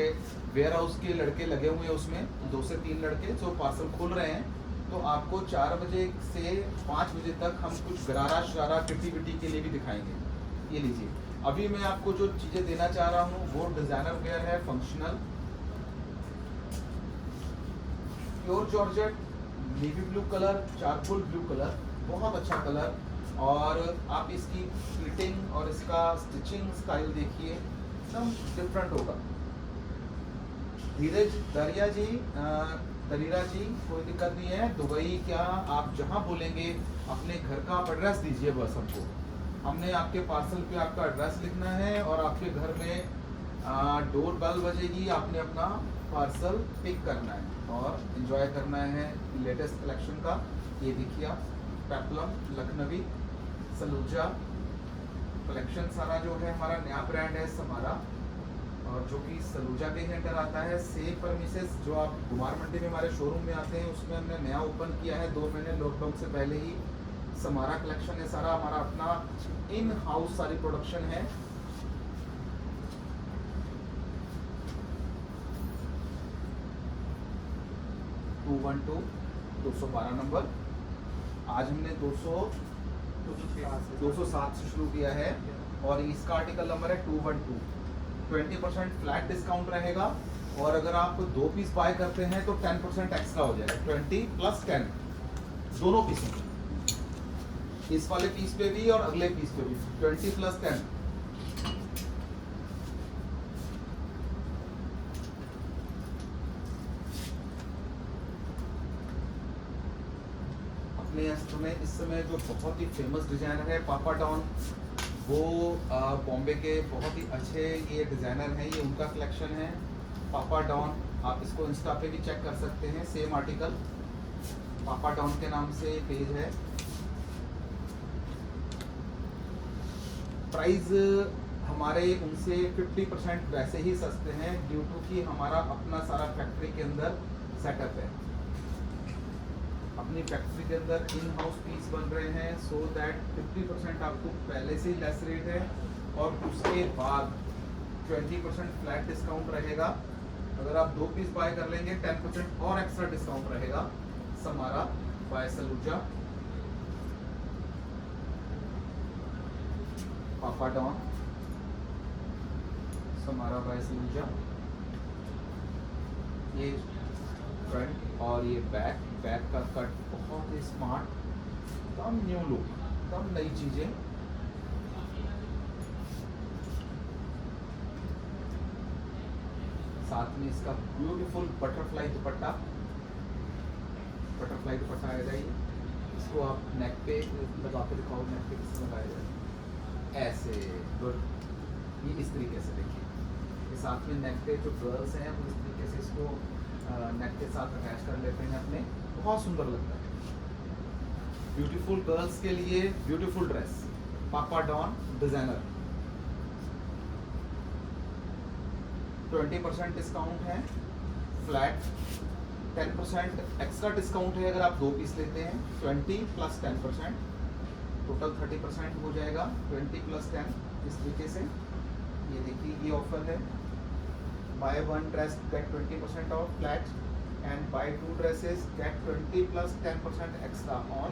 वेयर हाउस के लड़के लगे हुए हैं, उसमें 2 से 3 लड़के जो पार्सल खुल रहे हैं, तो आपको 4 बजे से 5 बजे तक हम कुछ गरारा शरारा किटी विटी के लिए भी दिखाएंगे। ये लीजिए, अभी मैं आपको जो चीज़ें देना चाह रहा हूँ वो डिज़ाइनर वेयर है, functional pure georgette, navy blue colour, charcoal blue colour, बहुत अच्छा कलर, और आप इसकी फिटिंग और इसका स्टिचिंग स्टाइल देखिए, एकदम डिफरेंट होगा। धीरज दरिया जी, दरीरा जी, कोई दिक्कत नहीं है, दुबई क्या आप जहाँ बोलेंगे अपने घर का आप एड्रेस दीजिए बस हमको, हमने आपके पार्सल पे आपका एड्रेस लिखना है और आपके घर में डोर बेल बजेगी, आपने अपना पार्सल पिक करना है और एंजॉय करना है लेटेस्ट कलेक्शन का। ये देखिए आप, पेप्लम, लखनवी, सलूजा कलेक्शन सारा जो है हमारा नया ब्रांड है समारा, और जो कि सलूजा के ही अंडर आता है। सेम परमिसेस जो आप कुमार मंडी में हमारे शोरूम में आते हैं उसमें हमने नया ओपन किया है 2 महीने लॉकडाउन से पहले ही। समारा कलेक्शन है सारा हमारा अपना इन हाउस सारी प्रोडक्शन है। टू 212 नंबर, आज हमने 207 से शुरू किया है और इसका आर्टिकल नंबर है 212। 20% फ्लैट डिस्काउंट रहेगा और अगर आप 2 पीस बाय करते हैं तो 10% एक्स्ट्रा हो जाएगा, 20 + 10 दोनों पीसों में, इस वाले पीस पे भी और अगले पीस पे भी 20 + 10। अपने इस समय जो बहुत ही फेमस डिजाइनर है पापा डॉन, वो बॉम्बे के बहुत ही अच्छे ये डिजाइनर हैं, ये उनका कलेक्शन है पापा डॉन। आप इसको इंस्टा पे भी चेक कर सकते हैं, सेम आर्टिकल पापा डॉन के नाम से पेज है। प्राइस हमारे उनसे 50% वैसे ही सस्ते हैं ड्यू टू कि हमारा अपना सारा फैक्ट्री के अंदर सेटअप है, अपनी फैक्ट्री के अंदर इन हाउस पीस बन रहे हैं, सो दैट 50% आपको पहले से ही लेस रेट है और उसके बाद 20% फ्लैट डिस्काउंट रहेगा। अगर आप 2 पीस बाय कर लेंगे 10% और एक्स्ट्रा डिस्काउंट रहेगा। समारा बाय सलूजा, पापा डॉन, समारा बाय सलूजा, ये फ्रंट और ये बैक, बैक का कट बहुत ही स्मार्ट, एकदम न्यू लुक, एकदम नई चीज़ें। साथ में इसका ब्यूटीफुल बटरफ्लाई दुपट्टा, बटरफ्लाई दुपट्टा आएगा ये। इसको आप नेक पे लगा के दिखाओ, नेक पे किस लगाया जाए, ऐसे गुड। ये इस तरीके से देखिए, ये साथ में नेक पे जो गर्ल्स हैं वो इस तरीके से इसको नेक के साथ अटैच कर लेते हैं अपने, बहुत सुंदर लगता है। ब्यूटीफुल गर्ल्स के लिए ब्यूटीफुल ड्रेस, पापा डॉन डिजाइनर। 20% डिस्काउंट है, फ्लैट 10% एक्स्ट्रा डिस्काउंट है अगर आप 2 पीस लेते हैं। 20 + 10%, टोटल 30% हो जाएगा। 20 + 10 इस तरीके से। ये देखिए ये ऑफर है, buy 1 dress get 20% off flat, and buy 2 dresses get 20 + 10% extra on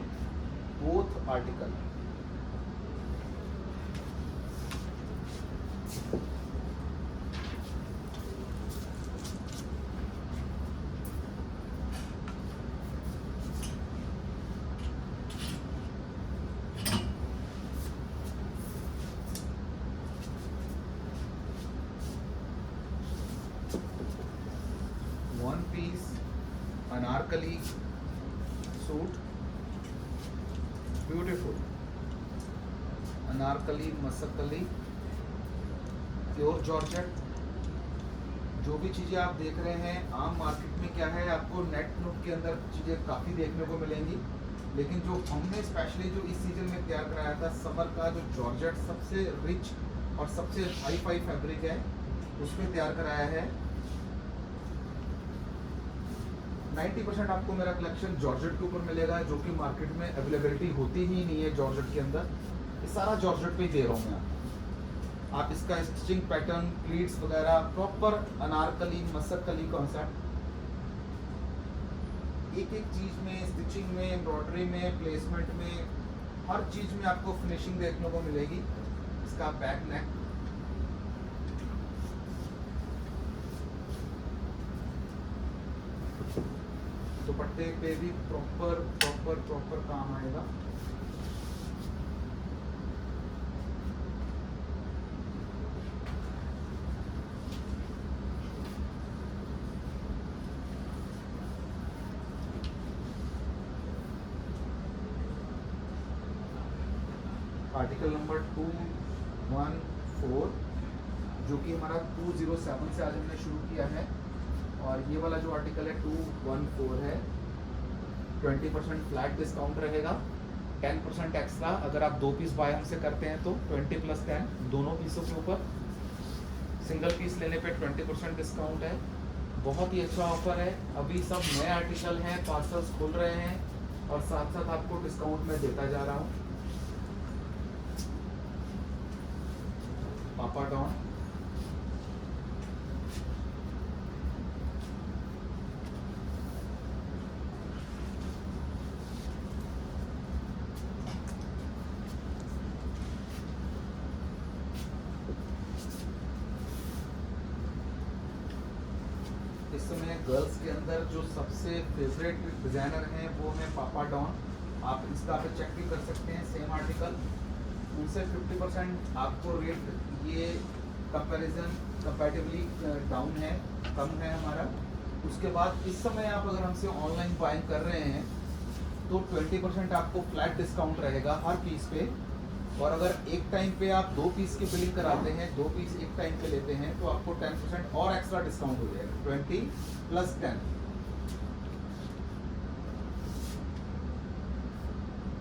both article. One piece anarkali suit, beautiful anarkali मसकली प्योर जॉर्जेट। जो भी चीज़ें आप देख रहे हैं आम मार्केट में क्या है, आपको नेट नुट के अंदर चीज़ें काफ़ी देखने को मिलेंगी, लेकिन जो हमने स्पेशली जो इस सीजन में तैयार कराया था समर का, जो जॉर्जेट सबसे रिच और सबसे हाई फाई फैब्रिक है, उसमें तैयार कराया है। 90% आपको मेरा कलेक्शन जॉर्जेट के ऊपर मिलेगा, जो कि मार्केट में अवेलेबिलिटी होती ही नहीं है जॉर्जेट के अंदर। ये सारा जॉर्जेट पे ही दे रहा हूँ मैं आपको। आप इसका स्टिचिंग पैटर्न, प्लीट्स वगैरह प्रॉपर अनारकली मसकली कॉन्सेप्ट, एक एक चीज़ में, स्टिचिंग में, एम्ब्रॉयडरी में, प्लेसमेंट में, हर चीज़ में आपको फिनिशिंग देखने को मिलेगी। इसका बैक नेक, दुपट्टे पे भी प्रॉपर काम आएगा। आर्टिकल नंबर 214, जो कि हमारा 207 से आज हमने शुरू किया है, और ये वाला जो आर्टिकल है 214 है। 20% फ्लैट डिस्काउंट रहेगा, 10% एक्स्ट्रा अगर आप 2 पीस बाय हमसे करते हैं तो 20 + 10 दोनों पीसों के ऊपर। सिंगल पीस लेने पे 20% डिस्काउंट है। बहुत ही अच्छा ऑफर है। अभी सब नए आर्टिकल हैं, पार्सल्स खुल रहे हैं, और साथ साथ आपको डिस्काउंट में देता जा रहा हूँ। पापा डॉन, इस समय गर्ल्स के अंदर जो सबसे फेवरेट डिज़ाइनर हैं वो है पापा डॉन। आप इंस्टा पे चेक भी कर सकते हैं, सेम आर्टिकल। उनसे 50% आपको रेट ये कंपैरेटिवली डाउन है, कम है हमारा। उसके बाद इस समय आप अगर हमसे ऑनलाइन बाइंग कर रहे हैं तो 20% आपको फ्लैट डिस्काउंट रहेगा हर पीस पे। और अगर एक टाइम पे आप 2 पीस की बिलिंग कराते हैं, 2 पीस एक टाइम पे लेते हैं, तो आपको 10% और एक्स्ट्रा डिस्काउंट हो जाएगा। 20 + 10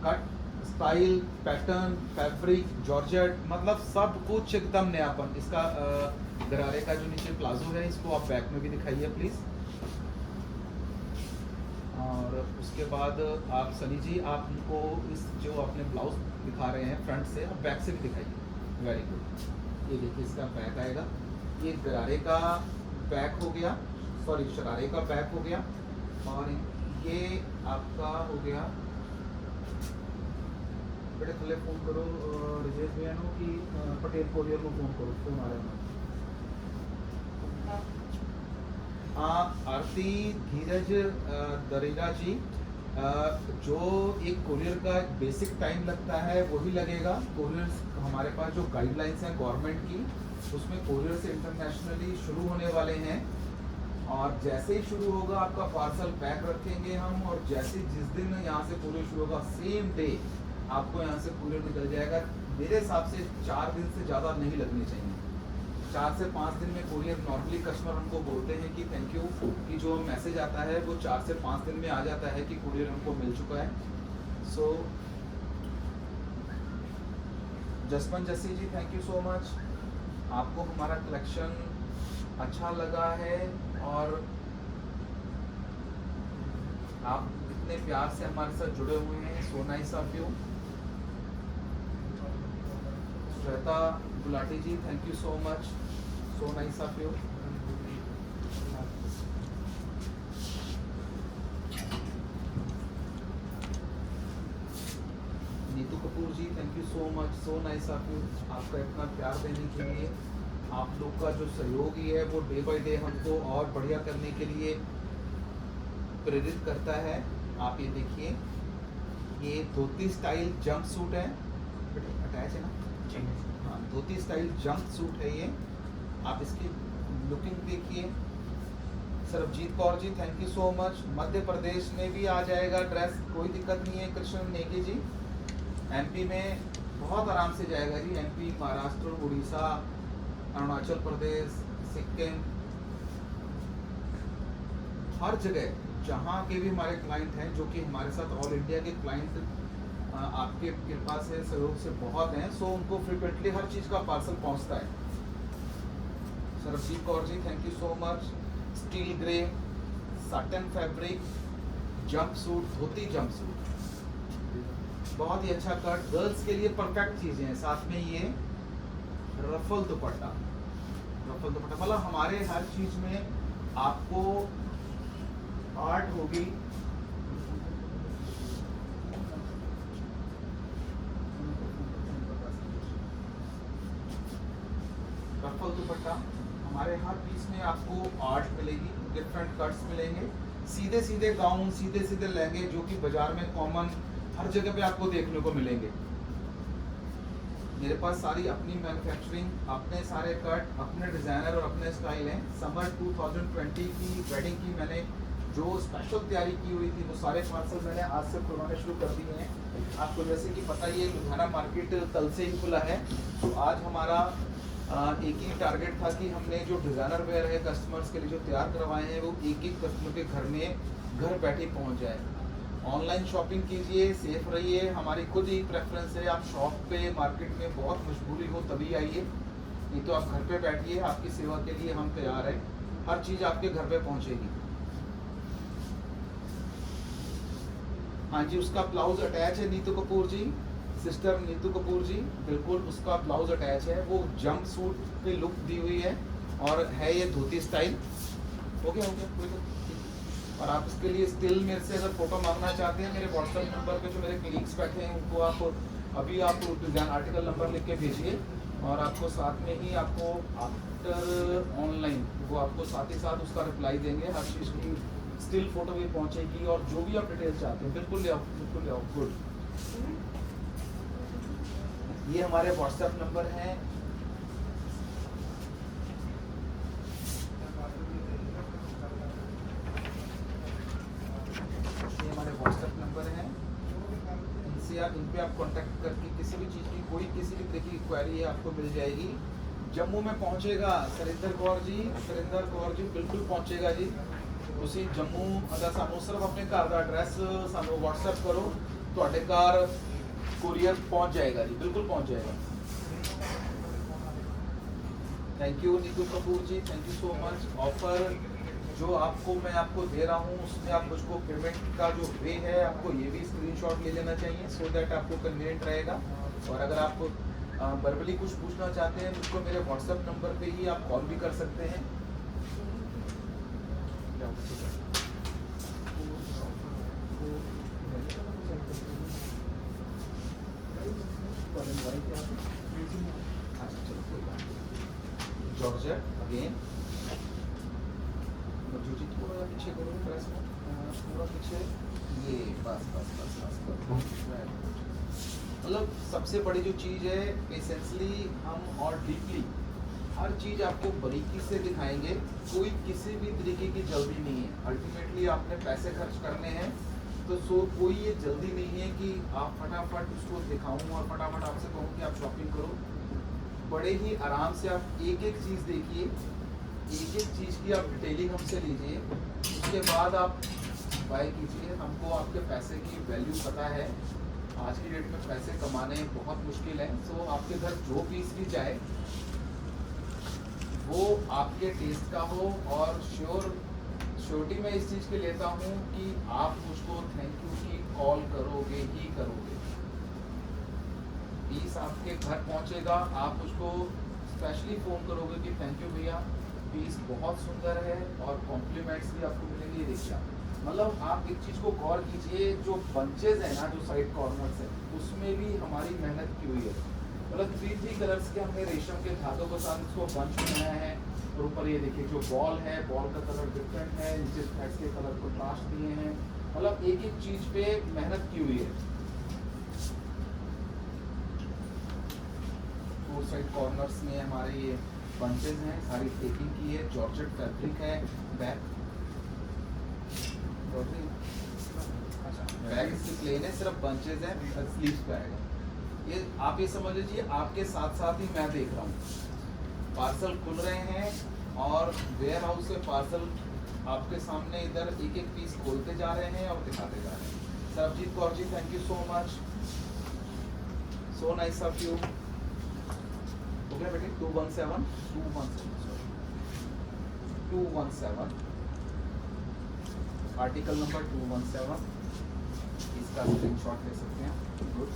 cut, style, pattern, fabric, georgette, मतलब सब कुछ एकदम नयापन। इसका गरारे का जो नीचे प्लाजो है, इसको आप बैक में भी दिखाइए प्लीज। और उसके बाद आप सनी जी, आप उनको इस जो अपने ब्लाउज दिखा रहे हैं फ्रंट से, आप बैक से भी दिखाइए। Very good. ये देखिए इसका बैक आएगा, ये गरारे का बैक हो गया, सॉरी शरारे का बैक हो गया, और ये आपका हो गया। बेटे थले फोन करो रिजेश भैया नो कि पटेल कोरियर को फोन करो, फोन आ रहा है। आरती धीरज दरेगा जी, जो एक कोरियर का बेसिक टाइम लगता है वही लगेगा। कोरियर हमारे पास जो गाइडलाइंस हैं गवर्नमेंट की, उसमें कोरियर से इंटरनेशनली शुरू होने वाले हैं, और जैसे ही शुरू होगा आपका पार्सल पैक रखेंगे हम, और जैसे जिस दिन यहाँ से कोरियर शुरू होगा सेम डे आपको यहाँ से कोरियर निकल जाएगा। मेरे हिसाब से 4 दिन से ज़्यादा नहीं लगने चाहिए। 4 से 5 दिन में कोरियर, नॉर्मली कस्टमर हमको बोलते हैं कि थैंक यू कि जो मैसेज आता है वो 4 से 5 दिन में आ जाता है कि कोरियर हमको मिल चुका है। सो जसवंत जस्सी जी, थैंक यू सो मच। आपको हमारा कलेक्शन अच्छा लगा है और आप इतने प्यार से हमारे साथ जुड़े हुए हैं, so nice of you. Shweta Gulati ji, thank you so much, so nice of you. Neetu Kapoor ji, thank you so much, so nice of you. आपका इतना प्यार देने के लिए, आप लोग का जो सहयोग ही है वो डे बाय डे हमको और बढ़िया करने के लिए प्रेरित करता है। आप ये देखिए, ये धोती स्टाइल जंप सूट है, अटैच है ना? हाँ, धोती स्टाइल जंप सूट है ये। आप इसकी लुकिंग देखिए। Sarabjit Kaur ji, thank you so much. Madhya Pradesh में भी आ जाएगा ड्रेस, कोई दिक्कत नहीं है। कृष्ण नेगी जी, एमपी में बहुत आराम से जाएगा जी। एमपी, महाराष्ट्र, उड़ीसा, अरुणाचल प्रदेश, सिक्किम, हर जगह जहाँ के भी हमारे क्लाइंट हैं, जो कि हमारे साथ ऑल इंडिया के क्लाइंट आपके कृपा से, सहयोग से बहुत हैं, सो उनको फ्रिक्वेंटली हर चीज़ का पार्सल पहुँचता है। Sarabjit Kaur ji, thank you so much. Steel grey satin fabric jumpsuit, dhoti jumpsuit, बहुत ही अच्छा कट, गर्ल्स के लिए परफेक्ट चीज़ें हैं। साथ में ये रफल दुपट्टा, रफल दुपट्टा, मतलब हमारे हर चीज़ में आपको आर्ट होगी। रफल दुपट्टा, हमारे हर पीस में आपको आर्ट मिलेगी, डिफरेंट कट्स मिलेंगे। सीधे सीधे गाउन, सीधे सीधे लहंगे जो कि बाजार में कॉमन हर जगह पे आपको देखने को मिलेंगे। मेरे पास सारी अपनी मैन्युफैक्चरिंग, अपने सारे कट, अपने डिज़ाइनर और अपने स्टाइल हैं। समर 2020 की वेडिंग की मैंने जो स्पेशल तैयारी की हुई थी, वो सारे पार्सल मैंने आज से खुलवाने शुरू कर दिए हैं। आपको जैसे कि पता ही है, लुधियाना मार्केट कल से ही खुला है, तो आज हमारा एक ही टारगेट था कि हमने जो डिज़ाइनर वेयर है कस्टमर्स के लिए जो तैयार करवाए हैं, वो एक एक कस्टमर के घर में घर बैठे पहुंच जाए। ऑनलाइन शॉपिंग कीजिए, सेफ रहिए, हमारी खुद ही प्रेफरेंस है। आप शॉप पे, मार्केट में बहुत मजबूरी हो तभी आइए, नहीं तो आप घर पे बैठिए, आपकी सेवा के लिए हम तैयार हैं। हर चीज़ आपके घर पे पहुंचेगी। हाँ जी, उसका ब्लाउज अटैच है नीतू कपूर जी, सिस्टर नीतू कपूर जी, बिल्कुल उसका ब्लाउज अटैच है। वो जंप सूट की लुक दी हुई है और है ये धोती स्टाइल। हो गया कोई तो। और आप इसके लिए स्टिल मेरे से अगर फोटो मांगना चाहते हैं, मेरे व्हाट्सएप नंबर पे जो मेरे कलीग्स बैठे हैं उनको आप अभी आप डिज़ाइन आर्टिकल नंबर लिख के भेजिए, और आपको साथ में ही आपको आफ्टर ऑनलाइन वो आपको साथ ही साथ उसका रिप्लाई देंगे। हर चीज़ की स्टिल फोटो भी पहुंचेगी, और जो भी आप डिटेल्स चाहते हैं बिल्कुल ले आओ, बिल्कुल ले आओ। गुड, ये हमारे व्हाट्सएप नंबर हैं। ये हमारे व्हाट्सएप नंबर हैं, इनसे आप, इन पे आप कांटेक्ट करके किसी भी चीज़ की, कोई किसी भी तरह की क्वेरी है आपको मिल जाएगी। जम्मू में पहुंचेगा सरिंदर कौर जी, सरिंदर कौर जी बिल्कुल पहुंचेगा जी। ਤੁਸੀਂ जम्मू अगर सानू सिर्फ अपने घर का एड्रैस सानू व्हाट्सएप करो, ਤੁਹਾਡੇ ਘਰ कुरियर पहुंच जाएगा जी, बिल्कुल पहुंच जाएगा। Thank you Neetu Kapoor ji, thank you so much. Offer जो मैं आपको दे रहा हूँ, उसमें आप मुझको पेमेंट का जो वे है, आपको ये भी स्क्रीनशॉट ले लेना चाहिए, सो दैट आपको कन्वीनियंट रहेगा। और अगर आप वर्बली कुछ पूछना चाहते हैं मुझको मेरे व्हाट्सएप नंबर पे ही आप कॉल भी कर सकते हैं। जॉर्जेट अगेन, पीछे करो प्रेस में, पूरा पीछे, ये बस बस बस बस बस। मतलब सबसे बड़ी जो चीज़ है एसेंशली हम और डीपली हर चीज़ आपको बारीकी से दिखाएंगे। कोई किसी भी तरीके की जल्दी नहीं है। अल्टीमेटली आपने पैसे खर्च करने हैं तो कोई ये जल्दी नहीं है कि आप फटाफट उसको दिखाऊं और फटाफट आपसे कहूँ कि आप शॉपिंग करो। बड़े ही आराम से आप एक एक चीज़ देखिए, एक एक चीज़ की आप डिटेलिंग हमसे लीजिए, उसके बाद आप बाय कीजिए। हमको आपके पैसे की वैल्यू पता है। आज की डेट में पैसे कमाने बहुत मुश्किल है। सो आपके घर जो पीस भी जाए वो आपके टेस्ट का हो, और श्योरिटी मैं इस चीज़ के लेता हूँ कि आप मुझको थैंक यू की कॉल करोगे ही करोगे। पीस आपके घर पहुँचेगा, आप मुझको स्पेशली फ़ोन करोगे कि थैंक यू भैया, पीस बहुत सुंदर है, और कॉम्प्लीमेंट्स भी आपको मिलेंगे। ये देखिए मतलब आप एक चीज़ को गौर कीजिए, जो बंचेज है ना, जो साइड कॉर्नर्स है, उसमें भी हमारी मेहनत की हुई है। मतलब 3 कलर्स के हमने रेशम के धागों के साथ इसको बंच बनाया है। और ऊपर ये देखिए जो बॉल है, बॉल का कलर डिफरेंट है, नीचे थ्रेड्स के कलर कंट्रास्ट दिए हैं। मतलब एक एक चीज़ पे मेहनत की हुई है। फोर साइड कॉर्नर्स में हमारे ये बंचेज हैं, सारी टेपिंग की है, जॉर्जेट फैब्रिक है। बैक अच्छा, बैक इसकी प्लेन है, सिर्फ बंचेज है, स्लीव्स पे आएगा। ये आप ये समझ लीजिए आपके साथ साथ ही मैं देख रहा हूँ। पार्सल खुल रहे हैं और वेयर हाउस से पार्सल आपके सामने इधर एक एक पीस खोलते जा रहे हैं और दिखाते जा रहे हैं। Sarabjit Kaur ji, thank you so much, so nice of you. हो गया बेटे 217 आर्टिकल नंबर 217, इसका स्क्रीनशॉट ले सकते हैं। Good,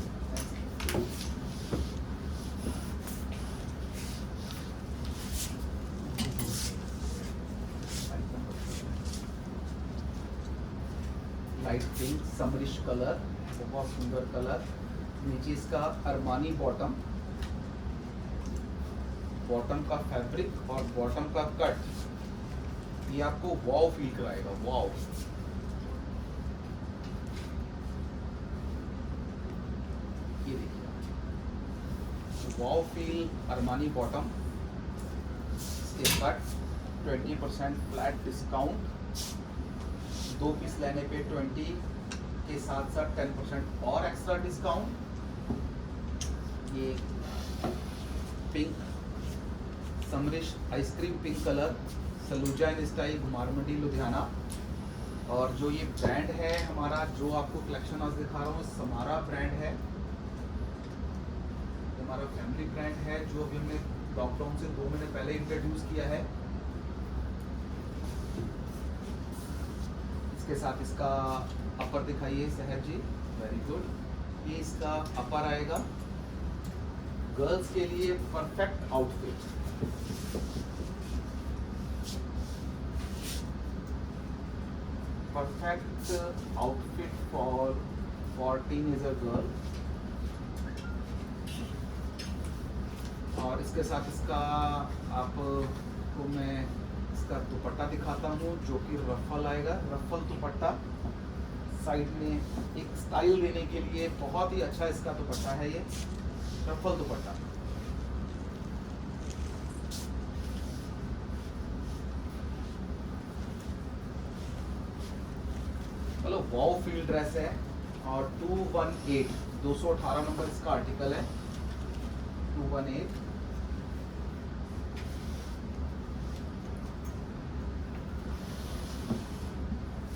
light pink summerish colour, बहुत सुंदर कलर। नीचे इसका अरमानी बॉटम, बॉटम का फैब्रिक और बॉटम का कट, ये आपको वाव फील कराएगा। वाव, ये देखिए वाव फील अरमानी बॉटम। इसके कट 20% फ्लैट डिस्काउंट, 2 पीस लेने पे 20 के साथ साथ 10% और एक्स्ट्रा डिस्काउंट। ये pink summerish ice cream pink colour, Saluja in style, Ghumarmandi Ludhiana. और जो ये ब्रांड है हमारा, जो आपको कलेक्शन आज दिखा रहा हूँ, समारा ब्रांड है, हमारा फैमिली ब्रांड है, जो अभी हमने लॉकडाउन से 2 महीने पहले इंट्रोड्यूस किया है। इसके साथ इसका अपर दिखाइए सहर जी, वेरी गुड। ये इसका अपर आएगा। गर्ल्स के लिए perfect outfit, perfect outfit for teenager girl. और इसके साथ इसका आपको मैं इसका दुपट्टा दिखाता हूँ, जो कि रफल आएगा, रफल दुपट्टा। साइड में एक स्टाइल देने के लिए बहुत ही अच्छा इसका दुपट्टा है, ये रफल दुपट्टा। मतलब वाव फील ड्रेस है। और 218 नंबर इसका आर्टिकल है, 218।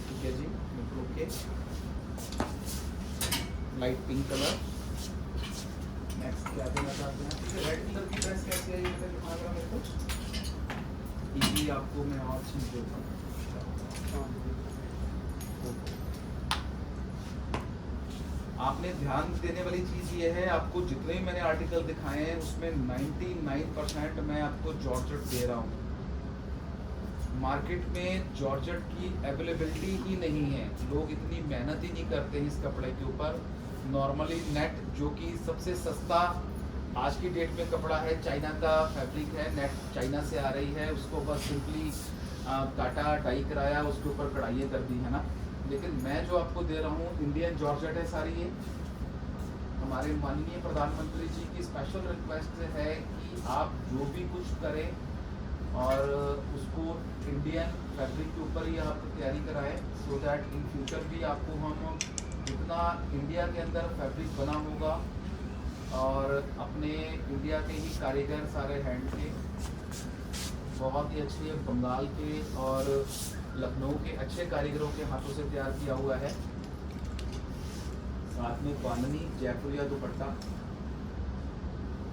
ठीक है जी, okay. Light pink colour. Next क्या देना चाहते हैं? रेड कलर की ड्रेस कैसी है, ये दिखा रहा मेरे को। इसी आपको मैं और चीज देता हूँ। आपने ध्यान देने वाली चीज़ ये है, आपको जितने भी मैंने आर्टिकल दिखाए हैं उसमें 99% मैं आपको जॉर्जेट दे रहा हूँ। मार्केट में जॉर्जेट की अवेलेबिलिटी ही नहीं है, लोग इतनी मेहनत ही नहीं करते हैं इस कपड़े के ऊपर। नॉर्मली नेट, जो कि सबसे सस्ता आज की डेट में कपड़ा है, चाइना का फैब्रिक है, नेट चाइना से आ रही है, उसको बस सिंपली काटा डाई कराया, उसके ऊपर कढ़ाइयाँ कर दी है ना। लेकिन मैं जो आपको दे रहा हूँ इंडियन जॉर्जेट है सारी ये। हमारे माननीय प्रधानमंत्री जी की स्पेशल रिक्वेस्ट है कि आप जो भी कुछ करें और उसको इंडियन फैब्रिक के ऊपर ही आप तैयारी कराएं, सो दैट इन फ्यूचर भी आपको हम जितना इंडिया के अंदर फैब्रिक बना होगा और अपने इंडिया के ही कारीगर सारे हैंड के बहुत ही अच्छे बंगाल के और लखनऊ के अच्छे कारीगरों के हाथों से तैयार किया हुआ है। साथ में बांधनी जयपुरिया दुपट्टा,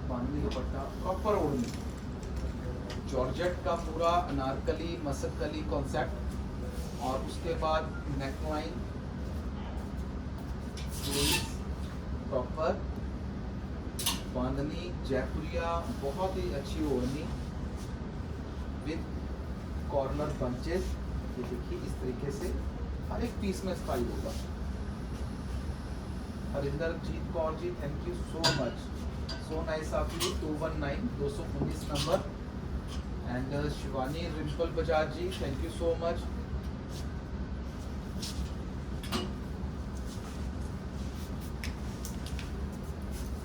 बांधनी दुपट्टा प्रॉपर ओढ़नी, जॉर्जेट का पूरा अनारकली मसकली कॉन्सेप्ट, और उसके बाद नेकलाइन प्रॉपर बांधनी जयपुरिया, बहुत ही अच्छी ओढ़नी विद कॉर्नर बंचेस। ये देखिए इस तरीके से हर एक पीस में स्टाइल होगा। Harinder Jeet Kaur ji, thank you so much, so nice of you. 219 number. And Shivani Rimpal Bajaj ji, thank you so much.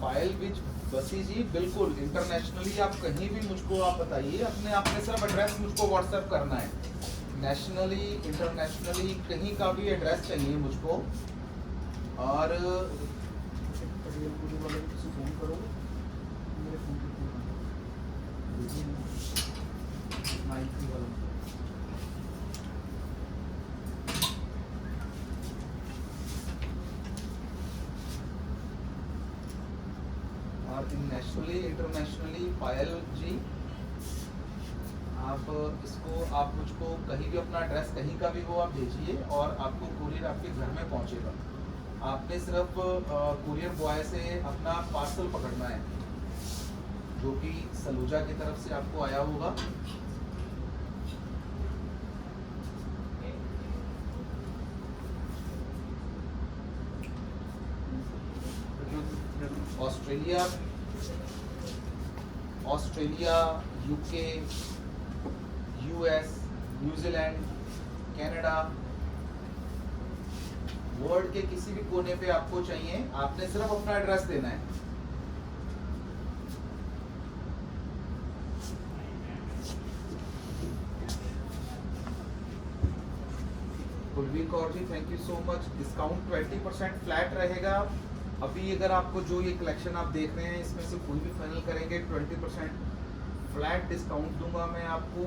Payal विच बसी जी, बिल्कुल इंटरनेशनली आप कहीं भी मुझको आप बताइए, अपने आपने सिर्फ एड्रेस मुझको व्हाट्सएप करना है। नेशनली इंटरनेशनली कहीं का भी एड्रेस चाहिए मुझको। और फोन करो मेरे फोन पे और नेशनली इंटरनेशनली पायल जी, आप इसको आप मुझको कहीं भी अपना एड्रेस कहीं का भी हो आप भेजिए और आपको कुरियर आपके घर में पहुंचेगा। आपने सिर्फ कुरियर बॉय से अपना पार्सल पकड़ना है जो कि सलूजा की तरफ से आपको आया होगा। Australia, UK, US, New Zealand, Canada, world के किसी भी कोने पे आपको चाहिए, आपने सिर्फ अपना एड्रेस देना है। Kulveer Kaur ji, thank you so much. Discount 20% flat रहेगा। अभी अगर आपको जो ये कलेक्शन आप देख रहे हैं इसमें से कोई भी फाइनल करेंगे 20% फ्लैट डिस्काउंट दूंगा मैं आपको,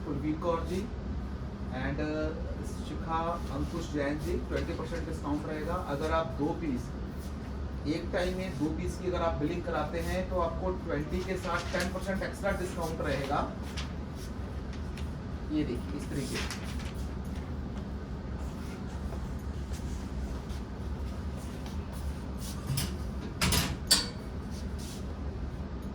कुलवीर कौर जी। एंड शिखा अंकुश जैन जी, 20% डिस्काउंट रहेगा। अगर आप 2 पीस एक टाइम में 2 पीस की अगर आप बिलिंग कराते हैं तो आपको 20 के साथ 10% एक्स्ट्रा डिस्काउंट रहेगा। ये देखिए इस तरीके से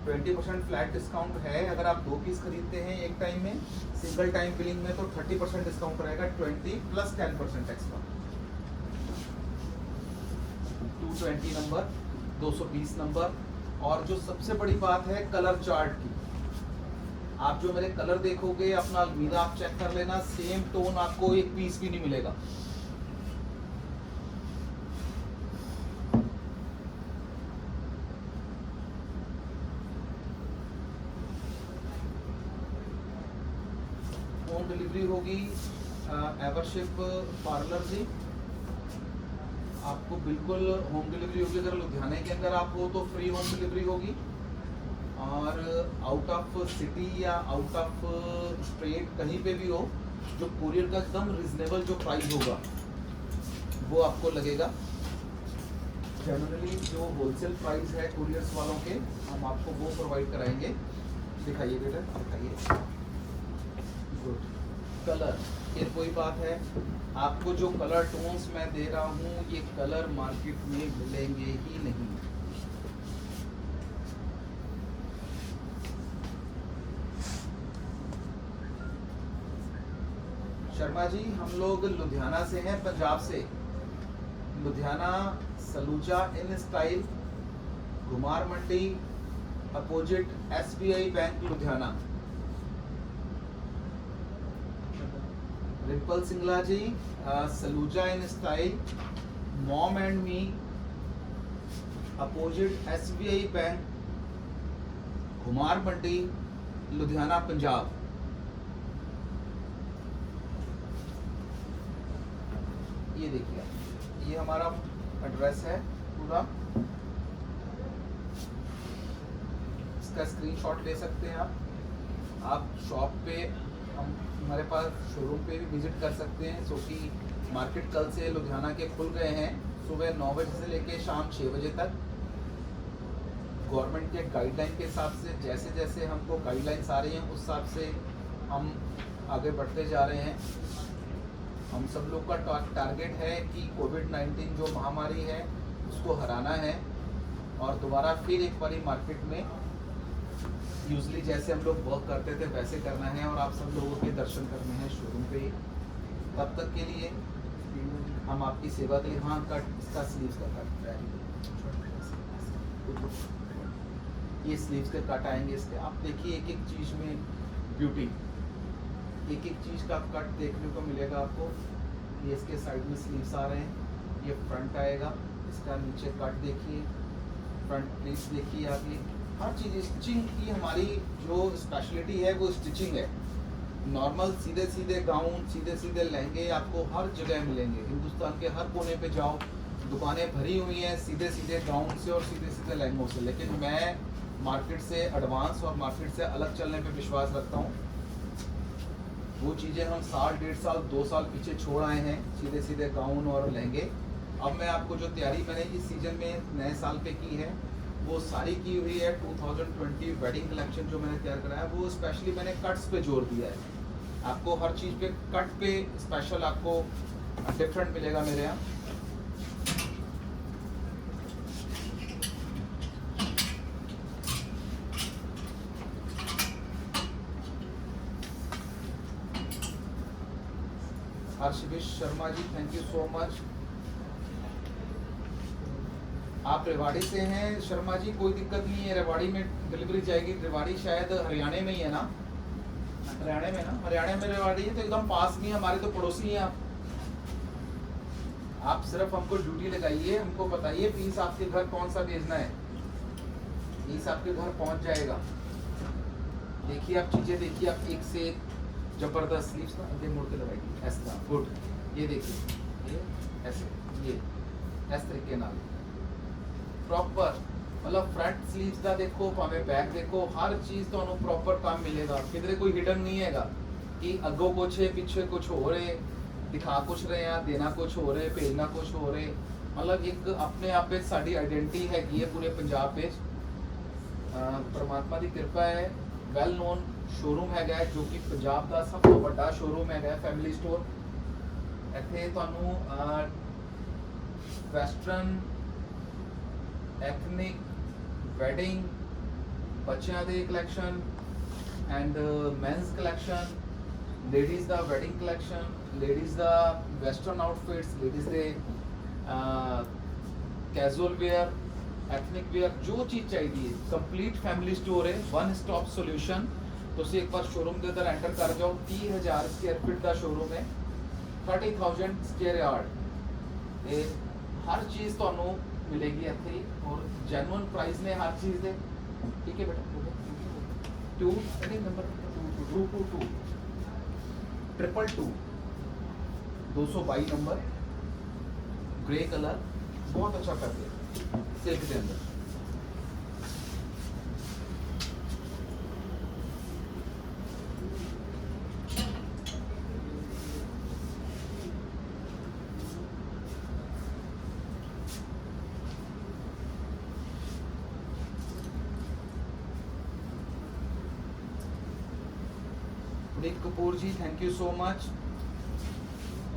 20% फ्लैट डिस्काउंट है। अगर आप 2 पीस खरीदते हैं एक टाइम में सिंगल टाइम बिलिंग में तो 30% डिस्काउंट रहेगा, 20 प्लस 10% एक्स्ट्रा। 220 number, 220 number. और जो सबसे बड़ी बात है कलर चार्ट की, आप जो मेरे कलर देखोगे अपना अलमीरा आप चेक कर लेना, सेम टोन आपको एक पीस भी नहीं मिलेगा। होम डिलीवरी होगी एवरशिप पार्लर जी, आपको बिल्कुल होम डिलीवरी होगी। अगर लुधियाने के अंदर आप हो तो फ्री होम डिलीवरी होगी, और आउट ऑफ सिटी या आउट ऑफ स्टेट कहीं पे भी हो, जो कुरियर का एकदम रिजनेबल जो प्राइस होगा वो आपको लगेगा। जनरली जो होलसेल प्राइस है कुरियर्स वालों के, हम आपको वो प्रोवाइड कराएंगे। दिखाइए बेटा, दिखाइए। गुड। कलर, फिर कोई बात है, आपको जो कलर टोन्स मैं दे रहा हूँ ये कलर मार्केट में मिलेंगे ही नहीं। शर्मा जी, हम लोग लुधियाना से हैं, पंजाब से। Ludhiana Saluja in style, Ghumar Mandi opposite SBI bank Ludhiana. Ripal Singla ji, Saluja in style, mom and me, opposite SBI bank, Ghumar Mandi, Ludhiana Punjab. ये देखिए, ये हमारा एड्रेस है पूरा, इसका स्क्रीनशॉट ले सकते हैं आप शॉप पे, हम हमारे पास शोरूम पे भी विजिट कर सकते हैं। सो कि मार्केट कल से लुधियाना के खुल गए हैं, सुबह 9 बजे से लेके शाम 6 बजे तक। गवर्नमेंट के गाइडलाइन के हिसाब से जैसे जैसे हमको गाइडलाइंस आ रही हैं उस हिसाब से हम आगे बढ़ते जा रहे हैं। हम सब लोग का टारगेट है कि कोविड-19 जो महामारी है उसको हराना है और दोबारा फिर एक बारी मार्केट में यूजली जैसे हम लोग वर्क करते थे वैसे करना है और आप सब लोगों के दर्शन करने हैं शोरूम पे। तब तक के लिए हम आपकी सेवा के लिए, हाँ कट, इसका स्लीव्स का कट, ये स्लीव्स के कट आएंगे इसके। आप देखिए एक एक चीज़ में ब्यूटी, एक एक चीज़ का कट देखने को मिलेगा आपको। ये इसके साइड में स्लीव्स आ रहे हैं, ये फ्रंट आएगा, इसका नीचे कट देखिए, फ्रंट प्लीट्स देखिए आप, ये हर चीज़ स्टिचिंग की हमारी जो स्पेशलिटी है वो स्टिचिंग है। नॉर्मल सीधे सीधे गाउन, सीधे सीधे लहंगे आपको हर जगह मिलेंगे, हिंदुस्तान के हर कोने पे जाओ दुकानें भरी हुई हैं सीधे सीधे गाउन से और सीधे सीधे लहंगों से। लेकिन मैं मार्केट से एडवांस और मार्केट से अलग चलने पे विश्वास रखता हूँ। वो चीज़ें हम साल, 1.5 साल, 2 साल पीछे छोड़ आए हैं, सीधे सीधे गाउन और लहंगे। अब मैं आपको जो तैयारी मैंने इस सीज़न में नए साल पे की है वो सारी की हुई है 2020 वेडिंग कलेक्शन जो मैंने तैयार करा है, वो स्पेशली मैंने कट्स पे जोर दिया है। आपको हर चीज़ पे कट पे स्पेशल आपको डिफरेंट मिलेगा मेरे यहाँ। हर्षविश Sharma ji, thank you so much. आप रेवाड़ी से हैं शर्मा जी, कोई दिक्कत नहीं है, रेवाड़ी में डिलीवरी जाएगी। रेवाड़ी शायद हरियाणा में ही है ना, हरियाणा में ना, हरियाणा में रेवाड़ी है तो एकदम पास में, हमारे तो पड़ोसी हैं आप सिर्फ हमको ड्यूटी लगाइए, हमको बताइए पीस आपके घर कौन सा भेजना है, पीस आपके घर पहुंच जाएगा। देखिए आप चीज़ें देखिए, आप एक से एक जबरदस्त स्लीव्स ना आगे मुड़ के लगाइए ऐसा, गुड। ये देखिए, ये ऐसे, ये इस तरीके नाल प्रॉपर, मतलब फ्रंट स्लीव्स का देखो, भावे बैक देखो, हर चीज़ तो प्रॉपर काम मिलेगा। किधरे कोई हिडन नहीं हैगा कि अगों कुछ है पीछे कुछ हो रहे, दिखा कुछ रहे हैं, देना कुछ हो रहे, भेजना कुछ हो रहे। मतलब एक अपने आप में साड़ी आइडेंटिटी हैगी है पूरे पंजाब पे। परमात्मा की कृपा है, वैल नोन शोरूम हैगा जो कि पंजाब का सब तो बड़ा शोरूम हैगा, फैमिली स्टोर। ਇੱਥੇ ਤੁਹਾਨੂੰ ਵੈਸਟਰਨ, एथनिक, वेडिंग, बच्चों के collection and men's collection, ladies का वेडिंग कलैक्शन, लेडीज़ का वैसटर्न आउटफिट्स, लेडीज़ के कैजुअल वेयर, एथनिक वेयर, जो चीज़ चाहिए कंप्लीट फैमिली स्टोर है, वन स्टॉप सोल्यूशन। तो एक बार शोरूम के अंदर एंटर कर जाओ। 30,000 स्क्वायर फीट का शोरूम है, 30,000 स्क्वायर यार्ड। ये हर चीज़ तो मिलेगी इतने ही और जेन्युइन प्राइस ने हर चीज़ दे। ठीक है बेटा, 2 नंबर 222 222 222 नंबर, ग्रे कलर, बहुत अच्छा कर दिया सिल्क के अंदर। Puneet Kapoor ji, thank you so much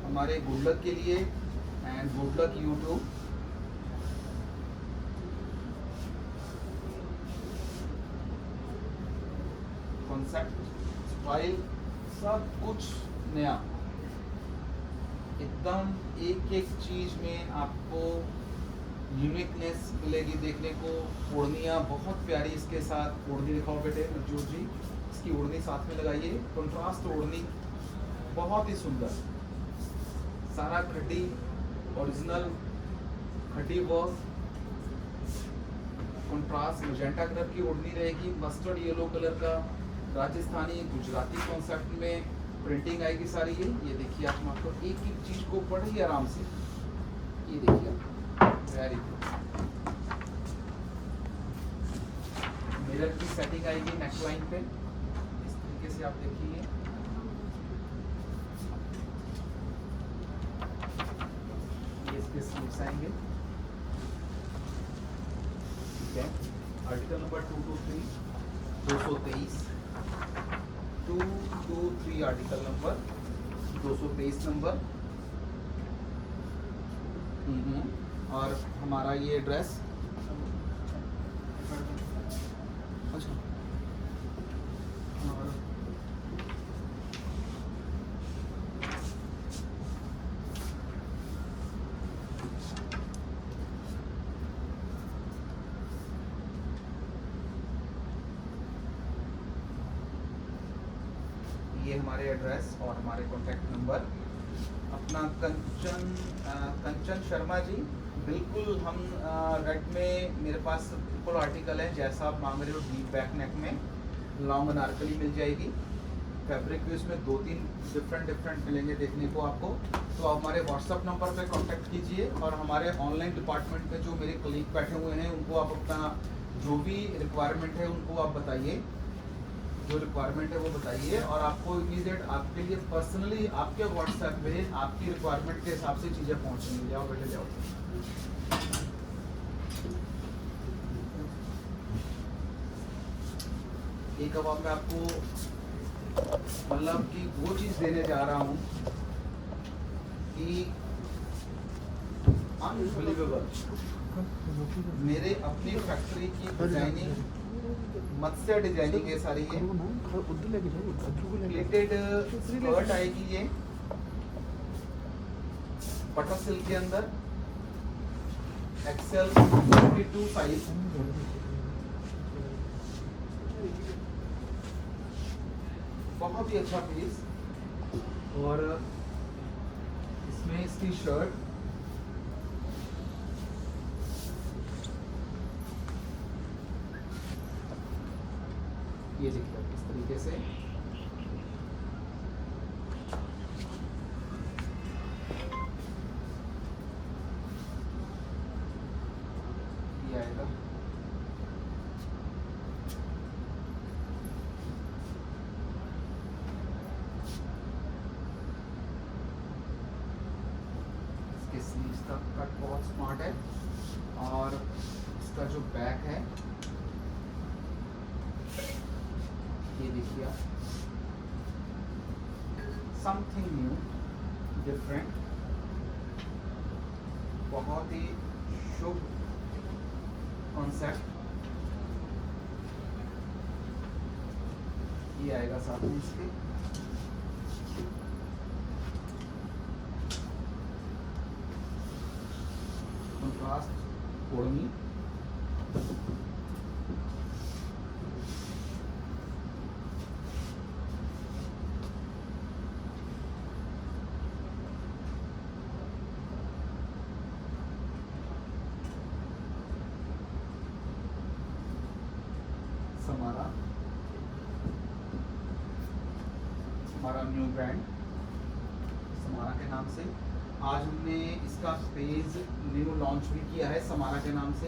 हमारे गुड लक के लिए and good luck YouTube. Concept, style, सब कुछ नया, एकदम एक एक चीज में आपको यूनिकनेस मिलेगी देखने को। ओढ़नियाँ बहुत प्यारी, इसके साथ ओढ़नी दिखाओ बेटे नजूर जी, इसकी ओढ़नी साथ में लगाइए, कंट्रास्ट ओढ़नी बहुत ही सुंदर, सारा खड्डी ओरिजिनल खड्डी वर्क, कंट्रास्ट मैजेंटा कलर की ओढ़नी रहेगी, मस्टर्ड येलो कलर का राजस्थानी गुजराती कॉन्सेप्ट में प्रिंटिंग आएगी सारी। ये देखिए आप, मैं आपको एक एक चीज को पढ़िए आराम से, ये देखिए वेरी गुड। मिरर की सेटिंग आएगी नेकलाइन पे, इस तरीके से आप देखिए। ये इसके स्लीव्स आएंगे, ठीक है। Article number 223 223 223 article number 223 number. और हमारा ये ड्रेस अच्छा, और ये हमारे एड्रेस और हमारे कॉन्टैक्ट नंबर। अपना कंचन शर्मा जी, बिल्कुल हम रेड में मेरे पास बिल्कुल आर्टिकल है जैसा आप मांग रहे हो, डीप बैक नेक में लॉन्ग अनारकली मिल जाएगी। फैब्रिक भी उसमें 2-3 डिफरेंट मिलेंगे देखने को आपको। तो आप हमारे व्हाट्सअप नंबर पे कांटेक्ट कीजिए, और हमारे ऑनलाइन डिपार्टमेंट में जो मेरे कलीग बैठे हुए हैं उनको आप अपना जो भी रिक्वायरमेंट है उनको आप बताइए, जो रिक्वायरमेंट है वो बताइए, और आपको इमीडिएट आपके लिए पर्सनली आपके व्हाट्सएप में आपकी रिक्वायरमेंट के हिसाब से चीज़ें पहुँचेंगी। जाओ बेटे जाओ। एक अब मैं आपको मतलब कि वो चीज़ देने जा रहा हूँ कि अनबिलीवेबल, मेरे अपनी फैक्ट्री की डिजाइनिंग, मत्स्य डिजाइनिंग है सारी। ये प्लेटेड स्कर्ट आएगी, ये बटर सिल्क के अंदर, एक्सेल 42 साइज, बहुत ही अच्छा पीस। और इसमें इसकी शर्ट, ये देखिए इस तरीके से, ये आएगा। इसके स्लीव्स का कट बहुत स्मार्ट है, और इसका जो बैक है ये देखिए आप, समथिंग न्यू डिफरेंट, बहुत ही शुभ कॉन्सेप्ट। ये आएगा साथ में इसके। कंट्रास्ट ओढ़नी, समारा, हमारा न्यू ब्रांड समारा के नाम से। आज हमने इसका पेज न्यू लॉन्च भी किया है समारा के नाम से।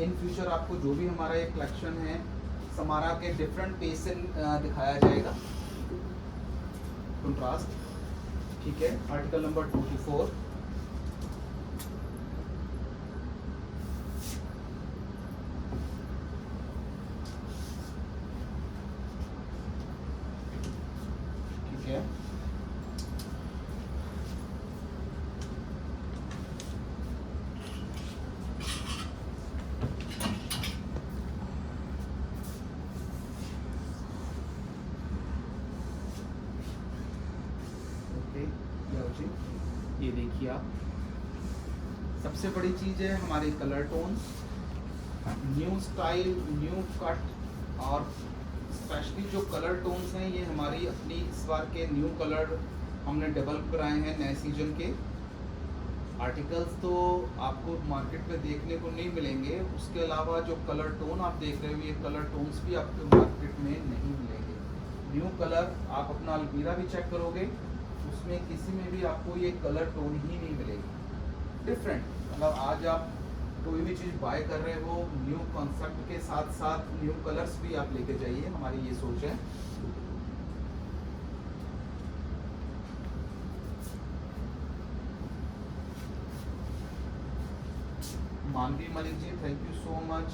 इन फ्यूचर आपको जो भी हमारा ये कलेक्शन है समारा के डिफरेंट पेज से दिखाया जाएगा। कंट्रास्ट, ठीक है। आर्टिकल नंबर 24, ठीक है। ये देखिए आप, सबसे बड़ी चीज़ है हमारे colour tones, new style, new cut, और स्पेशली जो कलर टोन्स हैं ये हमारी अपनी इस बार के न्यू कलर हमने डेवलप कराए हैं नए सीजन के आर्टिकल्स। तो आपको मार्केट में देखने को नहीं मिलेंगे। उसके अलावा जो कलर टोन आप देख रहे हो, ये कलर टोन्स भी आपको मार्केट में नहीं मिलेंगे। न्यू कलर आप अपना अलमीरा भी चेक करोगे, उसमें किसी में भी आपको ये कलर टोन ही नहीं मिलेगी डिफरेंट। मतलब आज आप कोई भी चीज़ बाय कर रहे हो, न्यू कॉन्सेप्ट के साथ साथ न्यू कलर्स भी आप लेके जाइए, हमारी ये सोच है। Manvi Malik ji, thank you so much.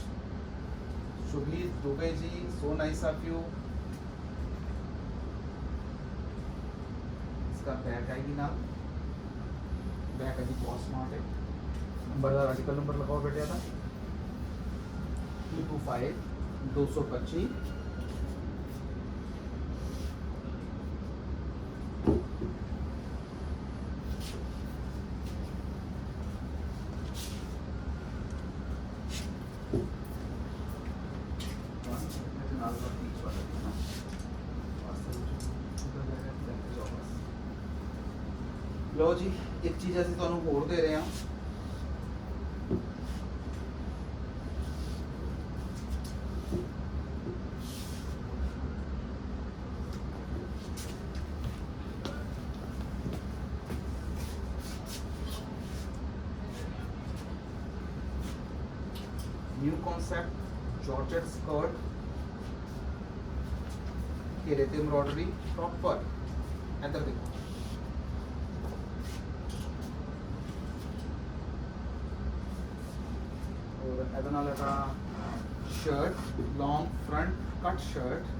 Shubhir Dube ji, so nice of you. इसका बैक आएगी ना, बैक अभी बहुत स्मार्ट है। नंबर आर्टिकल नंबर लगाओ बेटे था 225 225। लो जी, एक चीज़ ਅਸੀਂ ਤੁਹਾਨੂੰ ਹੋਰ ਦੇ ਰਹੇ ਹਾਂ। न्यू कॉन्सेप्ट जॉर्जेट स्कर्ट, घेरे ते एम्ब्रॉयडरी प्रॉपर। इधर देखो, और इधर नाल लगा shirt, long front cut shirt.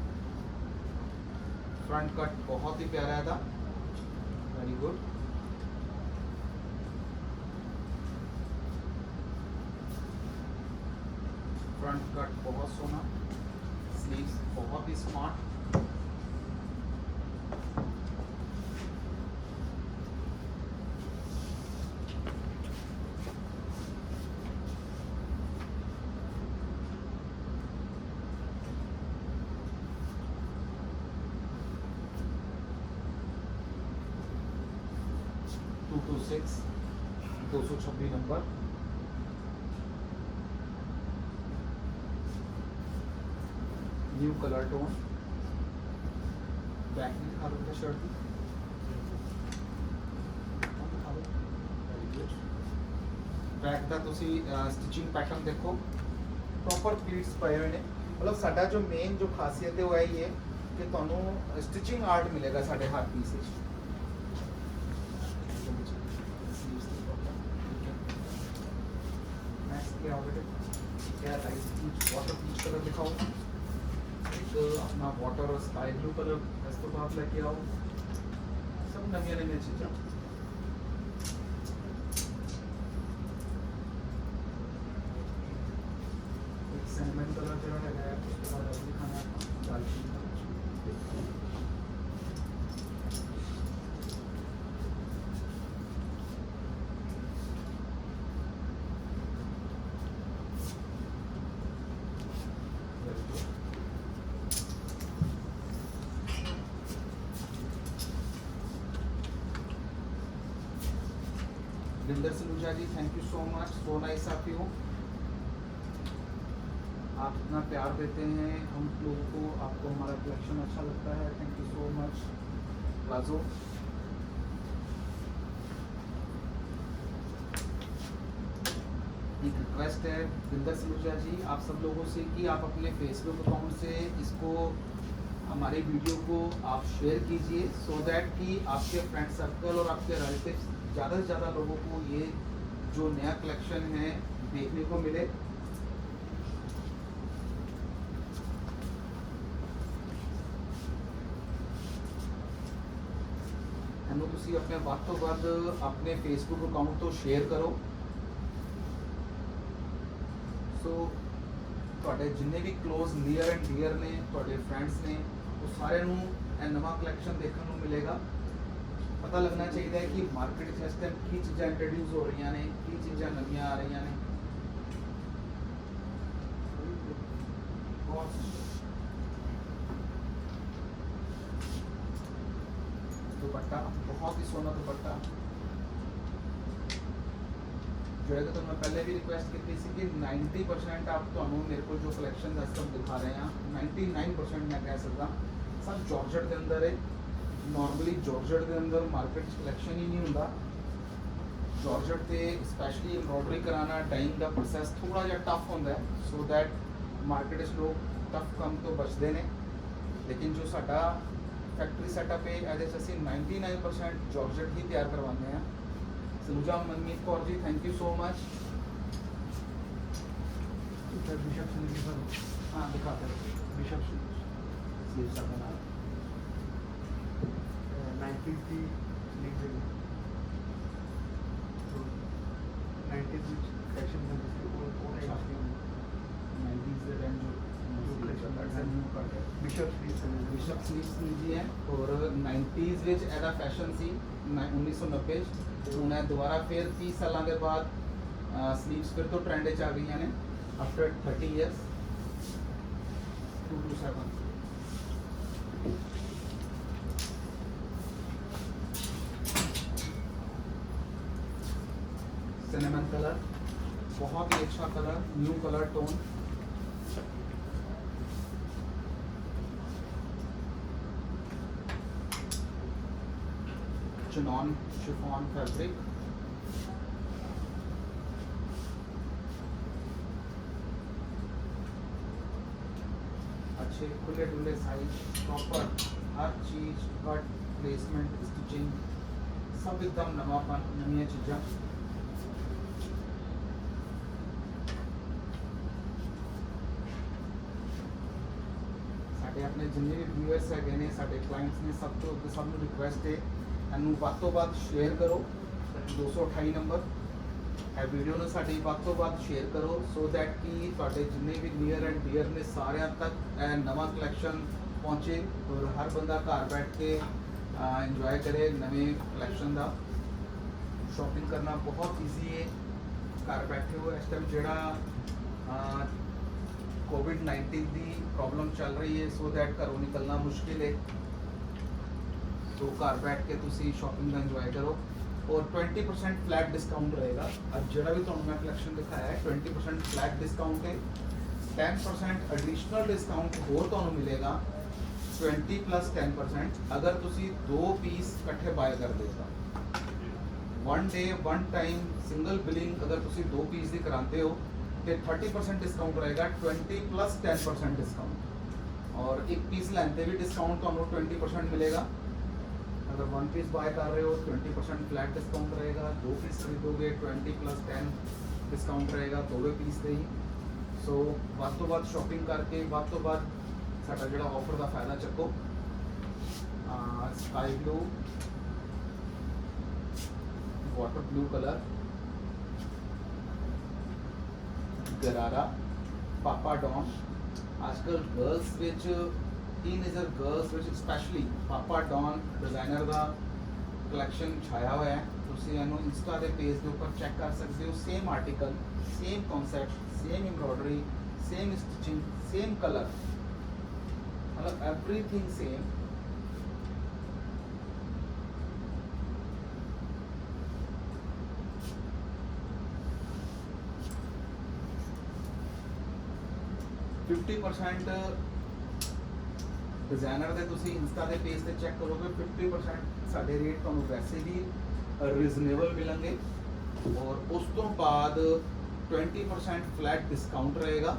Front cut बहुत ही प्यारा है था, वेरी गुड। फ्रंट कट बहुत सोना, स्लीव्स बहुत ही smart. To 226 number. New colour tone, back में दिखा दो शर्ट की। बैक का तुसी स्टिचिंग पैटर्न देखो, प्रॉपर प्लीट्स पए हुए ने। मतलब साडा जो मेन जो खासियत है वो है ये कि तुहानू स्टिचिंग आर्ट मिलेगा साडे हर पीस विच। नेक्स्ट क्या होगा, क्या light peach, water peach colour दिखाओ। अपना वाटर और स्काई ब्लू कलर इस तो आप लेके आओ। सब नवी नवी चीज़ा। एक सैंडमेन कलर जो है उसके बाद अभी दिखाना दालचीनी का। Vinder Saluja ji, thank you so much, so nice of you. आप इतना प्यार देते हैं हम लोगों को, आपको हमारा कलेक्शन अच्छा लगता है, thank you so much. Palazzo, एक रिक्वेस्ट है विंदर सलूजा जी आप सब लोगों से कि आप अपने फेसबुक अकाउंट से इसको, हमारे वीडियो को आप शेयर कीजिए, सो दैट कि आपके फ्रेंड सर्कल और आपके रिलेटिव्स ज़्यादा से ज़्यादा लोगों को ये जो नया कलेक्शन है देखने को मिले। ਇਹਨੂੰ ਤੁਸੀਂ ਆਪਣੇ ਵੱਧ ਤੋਂ ਵੱਧ ਆਪਣੇ ਫੇਸਬੁੱਕ ਅਕਾਊਂਟ ਤੋਂ ਸ਼ੇਅਰ ਕਰੋ। ਸੋ ਤੁਹਾਡੇ ਜਿੰਨੇ ਵੀ ক্লোਜ਼ ਨੀਅਰ ਐਂਡ ਡੀਅਰ ਨੇ, ਤੁਹਾਡੇ ਫਰੈਂਡਸ ਨੇ, ਉਹ ਸਾਰਿਆਂ ਨੂੰ ਇਹ ਨਵਾਂ ਕਲੈਕਸ਼ਨ ਦੇਖਣ ਨੂੰ ਮਿਲੇਗਾ। पता लगना चाहिए कि मार्केट इस टाइम की चीज़ा इंट्रोड्यूस हो रही ने, की चीज़ा नवियां आ रही ने। बहुत तो दुपट्टा बहुत ही सोहना दुपट्टा जो है तो मैं पहले भी रिक्वेस्ट की थी कि 90% आप तो मेरे को जो कलेक्शन है सब दिखा रहे हैं 99% मैं कह सकता सब जॉर्जेट के अंदर है नॉर्मली जॉर्जेट के अंदर मार्केट कलेक्शन ही नहीं होता जॉर्जेट से स्पैशली एम्ब्रॉयडरी कराना डाइंग का प्रोसैस थोड़ा जिहा टफ होंदा है सो दैट मार्केट लोग टफ काम तो बचते हैं लेकिन जो साडा फैक्ट्री सैटअप है ਇਹਦੇ 'ਚ ਅਸੀਂ 99% जॉर्जेट ही तैयार करवाते हैं सलूजा मनमीत Kaur ji thank you so much इधर बिशप सिल्क का हाँ दिखाते हैं बिशप सिल्क स्लीव्स का बना 90s की स्लीव है तो 90s ਵਿੱਚ फैशन में जिसके वो टाइप की 90s के टाइम जो बिशप स्लीव बिशप स्लीव्स जी है और 90s ਵਿੱਚ ਇਹਦਾ ਫੈਸ਼ਨ ਸੀ 1990 ਹੁਣ ਇਹ ਦੁਬਾਰਾ ਫਿਰ 30 ਸਾਲਾਂ ਦੇ ਬਾਅਦ स्लीव्स फिर तो ट्रेंड ਚ ਆ ਗਈਆਂ ਨੇ आफ्टर 30 years 227 सिनेमन कलर बहुत ही अच्छा colour new colour tone chinon chiffon fabric अच्छे खुले डुले साइज प्रॉपर हर चीज कट प्लेसमेंट स्टिचिंग सब एकदम नवापन नवी चीज़ा साढ़े अपने जिन्ने भी व्यूअर्स है ने साढ़े क्लाइंट्स ने सब तो सब रिक्वेस्ट है ਇਹਨੂੰ ਵੱਧ ਤੋਂ ਵੱਧ ਸ਼ੇਅਰ ਕਰੋ 228 ਨੰਬਰ ਇਹ ਵੀਡੀਓ ਨੂੰ ਸਾਡੀ ਵੱਧ ਤੋਂ ਵੱਧ ਸ਼ੇਅਰ ਕਰੋ ਸੋ ਦੈਟ ਕਿ ਤੁਹਾਡੇ ਜਿੰਨੇ ਵੀ ਨੀਅਰ ਐਂਡ ਡੀਅਰ ਨੇ ਸਾਰਿਆਂ ਤੱਕ ਇਹ ਨਵਾਂ ਕਲੈਕਸ਼ਨ ਪਹੁੰਚੇ ਔਰ ਹਰ ਬੰਦਾ ਘਰ ਬੈਠ ਕੇ ਇੰਜੋਏ ਕਰੇ ਨਵੇਂ ਕਲੈਕਸ਼ਨ ਦਾ ਸ਼ਾਪਿੰਗ ਕਰਨਾ ਬਹੁਤ ਈਜ਼ੀ ਹੈ ਘਰ ਬੈਠੇ ਹੋ ਇਸ ਟਾਈਮ ਜਿਹੜਾ कोविड-19 ਦੀ ਪ੍ਰੋਬਲਮ ਚੱਲ ਰਹੀ ਹੈ ਸੋ ਦੈਟ ਘਰੋਂ ਨਿਕਲਣਾ ਮੁਸ਼ਕਿਲ ਹੈ तो घर बैठ के तुसी शॉपिंग का इंजॉय करो और 20% फ्लैट डिस्काउंट रहेगा अब जरा भी मैं कलेक्शन दिखाया है 20% फ्लैट डिस्काउंट है 10% एडिशनल डिस्काउंट होर तो मिलेगा 20 + 10% अगर तुसी 2 पीस इकट्ठे बाय कर देगा one day one time single billing अगर तुसी 2 पीस की कराते हो तो 30% डिस्काउंट रहेगा 20 + 10% डिस्काउंट और एक पीस लेते भी डिस्काउंट तो 20% मिलेगा अगर 1 पीस बाय कर रहे हो 20% फ्लैट डिस्काउंट रहेगा 2 पीस खरीदोगे 20 + 10 डिस्काउंट रहेगा 2 पीस से ही सो ਵੱਧ ਤੋਂ ਵੱਧ शॉपिंग करके ਵੱਧ ਤੋਂ ਵੱਧ ਸਾਡਾ ਜਿਹੜਾ ਆਫਰ ਦਾ ਫਾਇਦਾ ਚੱਕੋ sky blue water blue colour गरारा पापा डॉन आजकल गर्ल्स विच टीनेजर गर्ल्स विच स्पैशली पापा डॉन डिजाइनर का कलैक्शन छाया हुआ है तुसी इन्हू इंस्टा के पेज के ऊपर चेक कर सकते हो same article same concept same embroidery same stitching same colour मतलब एवरीथिंग सेम %50 डिजाइनर के तुसी इंस्टा के पेज से चेक करोगे 50% साढ़े रेट तो वैसे भी रीजनेबल मिलेंगे और उस तो बाद 20% फ्लैट डिस्काउंट रहेगा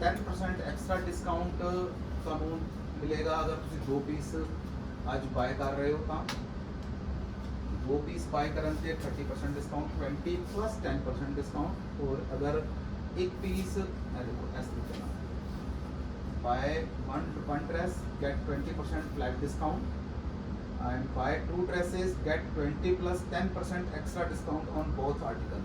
10% एक्स्ट्रा डिस्काउंट तुहानू मिलेगा अगर तुसी 2 पीस आज बाय कर रहे हो तो 2 पीस बाय करन से 30% डिस्काउंट 20 + 10% डिस्काउंट और अगर एक पीस देखो ऐसे चला buy one dress get 20% flat discount and buy 2 dresses get 20 + 10% extra discount on both article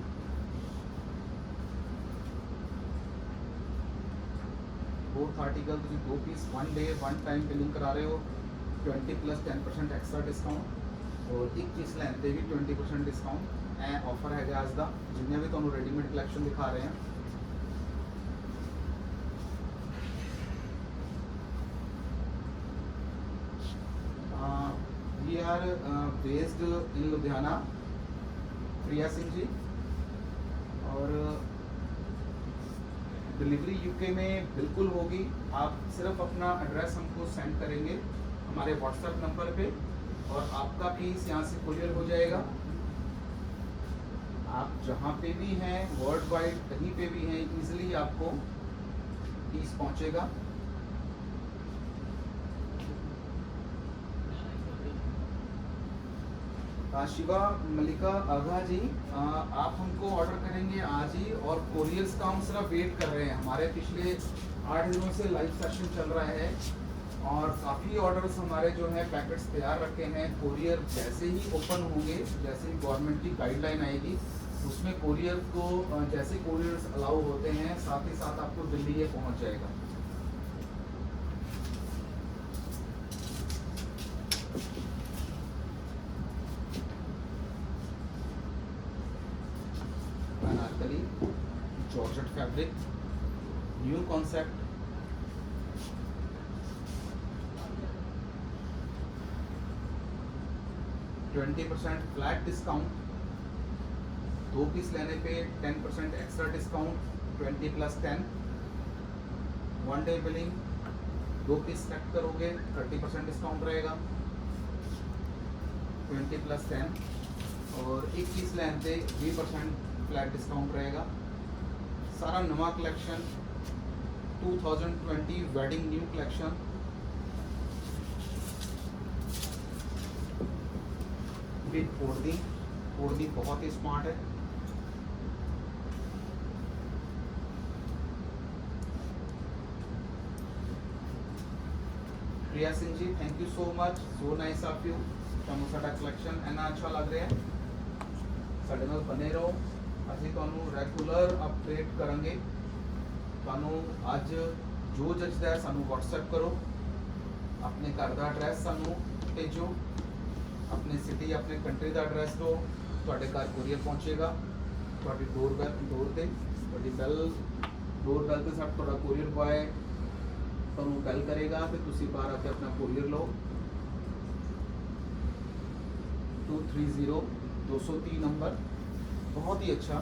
both article तुसी 2 पीस 1 day 1 time बिलिंग करा रहे हो 20 + 10% extra discount और एक चीज़ लेते भी 20% डिस्काउंट ए ऑफर है आज का जिन्हें भी तुहानू रेडीमेड कलेक्शन दिखा रहे हैं आर बेस्ड इन लुधियाना, प्रिया सिंह जी, और डिलीवरी यूके में बिल्कुल होगी। आप सिर्फ अपना एड्रेस हमको सेंड करेंगे हमारे व्हाट्सएप नंबर पे और आपका पीस यहाँ से कुरियर हो जाएगा। आप जहाँ पे भी हैं वर्ल्ड वाइड कहीं पे भी हैं इजीली आपको पीस पहुँचेगा। शिवा मलिका आगा जी, आप हमको ऑर्डर करेंगे आज ही, और कोरियर्स का हम सिर्फ वेट कर रहे हैं। हमारे पिछले 8 दिनों से लाइव सेशन चल रहा है और काफ़ी ऑर्डर्स हमारे जो हैं पैकेट्स तैयार रखे हैं। कोरियर जैसे ही ओपन होंगे, जैसे ही गवर्नमेंट की गाइडलाइन आएगी उसमें कोरियर को जैसे कोरियर्स अलाउ होते हैं साथ ही साथ आपको दिल्ली ये पहुंच जाएगा। Anarkali georgette fabric, new concept, %20 flat discount, 2 piece लेने पे 10% extra discount, 20+10, 1 day billing, 2 piece select करोगे 30% डिस्काउंट रहेगा, 20+10, और 1 पीस लेने पे 20% फ्लैट डिस्काउंट रहेगा। सारा नवा collection 2020 wedding new collection, with ओढ़नी बहुत ही स्मार्ट है। Priya Singh ji, thank you so much, so nice of you. ਤੁਹਾਨੂੰ ਸਾਡਾ ਕਲੈਕਸ਼ਨ ਇੰਨਾ ਅੱਛਾ ਲੱਗ ਰਿਹਾ ਹੈ, ਸਾਡੇ ਨਾਲ ਬਨੇ ਰਹੋ, ਅਸੀਂ ਤੁਹਾਨੂੰ ਰੈਗੂਲਰ ਅਪਡੇਟ ਕਰਾਂਗੇ। ਤੁਹਾਨੂੰ ਅੱਜ ਜੋ ਜੱਜਦਾ ਹੈ ਸਾਨੂੰ WhatsApp ਕਰੋ, ਆਪਣੇ ਘਰ ਦਾ ਐਡਰੈਸ ਸਾਨੂੰ ਭੇਜੋ, अपने सिटी अपने कंट्री का एड्रैस दो, ਤੁਹਾਡੇ ਘਰ ਕੁਰੀਅਰ ਪਹੁੰਚੇਗਾ। ਤੁਹਾਡੀ ਡੋਰ ਤੇ ਤੁਹਾਡੀ ਡੋਰ ਬੈਲ ਤੇ ਸਭ ਤੁਹਾਡਾ ਕੁਰੀਅਰ ਬॉय ਤੁਹਾਨੂੰ ਬੈਲ ਕਰੇਗਾ ਤੇ ਤੁਸੀਂ ਬਾਹਰ ਆ ਕੇ ਆਪਣਾ ਕੁਰੀਅਰ ਲਓ। 230 नंबर, बहुत ही अच्छा।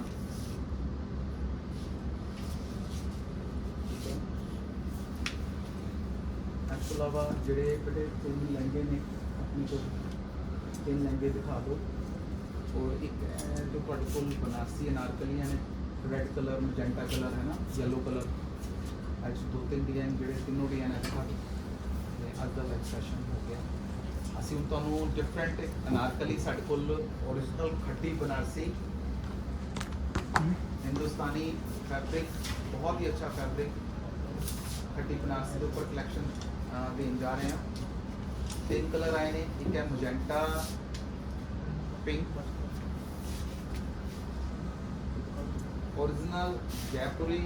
ਇਸ ਤੋਂ ਇਲਾਵਾ ਜਿਹੜੇ ਬੜੇ 3 ਲਹਿੰਗੇ ਨੇ अपनी को 3 लहंगे दिखा दो, और एक जो फुल बनारसी अनारकलियाँ ने, रेड कलर, मजेंटा कलर है ना, येलो कलर, आज 2-3 डिजाइन जोड़े तीनों डिजाइन दिखा दो। अज का लाइव सैशन हो गया। ਅਸੀਂ ਹੁਣ ਤੁਹਾਨੂੰ डिफरेंट अनारकली साढ़े कोल ओरिजिनल खट्टी बनारसी हिंदुस्तानी फैब्रिक, बहुत ही अच्छा फैब्रिक खट्टी बनारसी के ऊपर कलैक्शन देन जा रहे हैं। 3 कलर आए ने, एक है magenta pink, original Jaipuri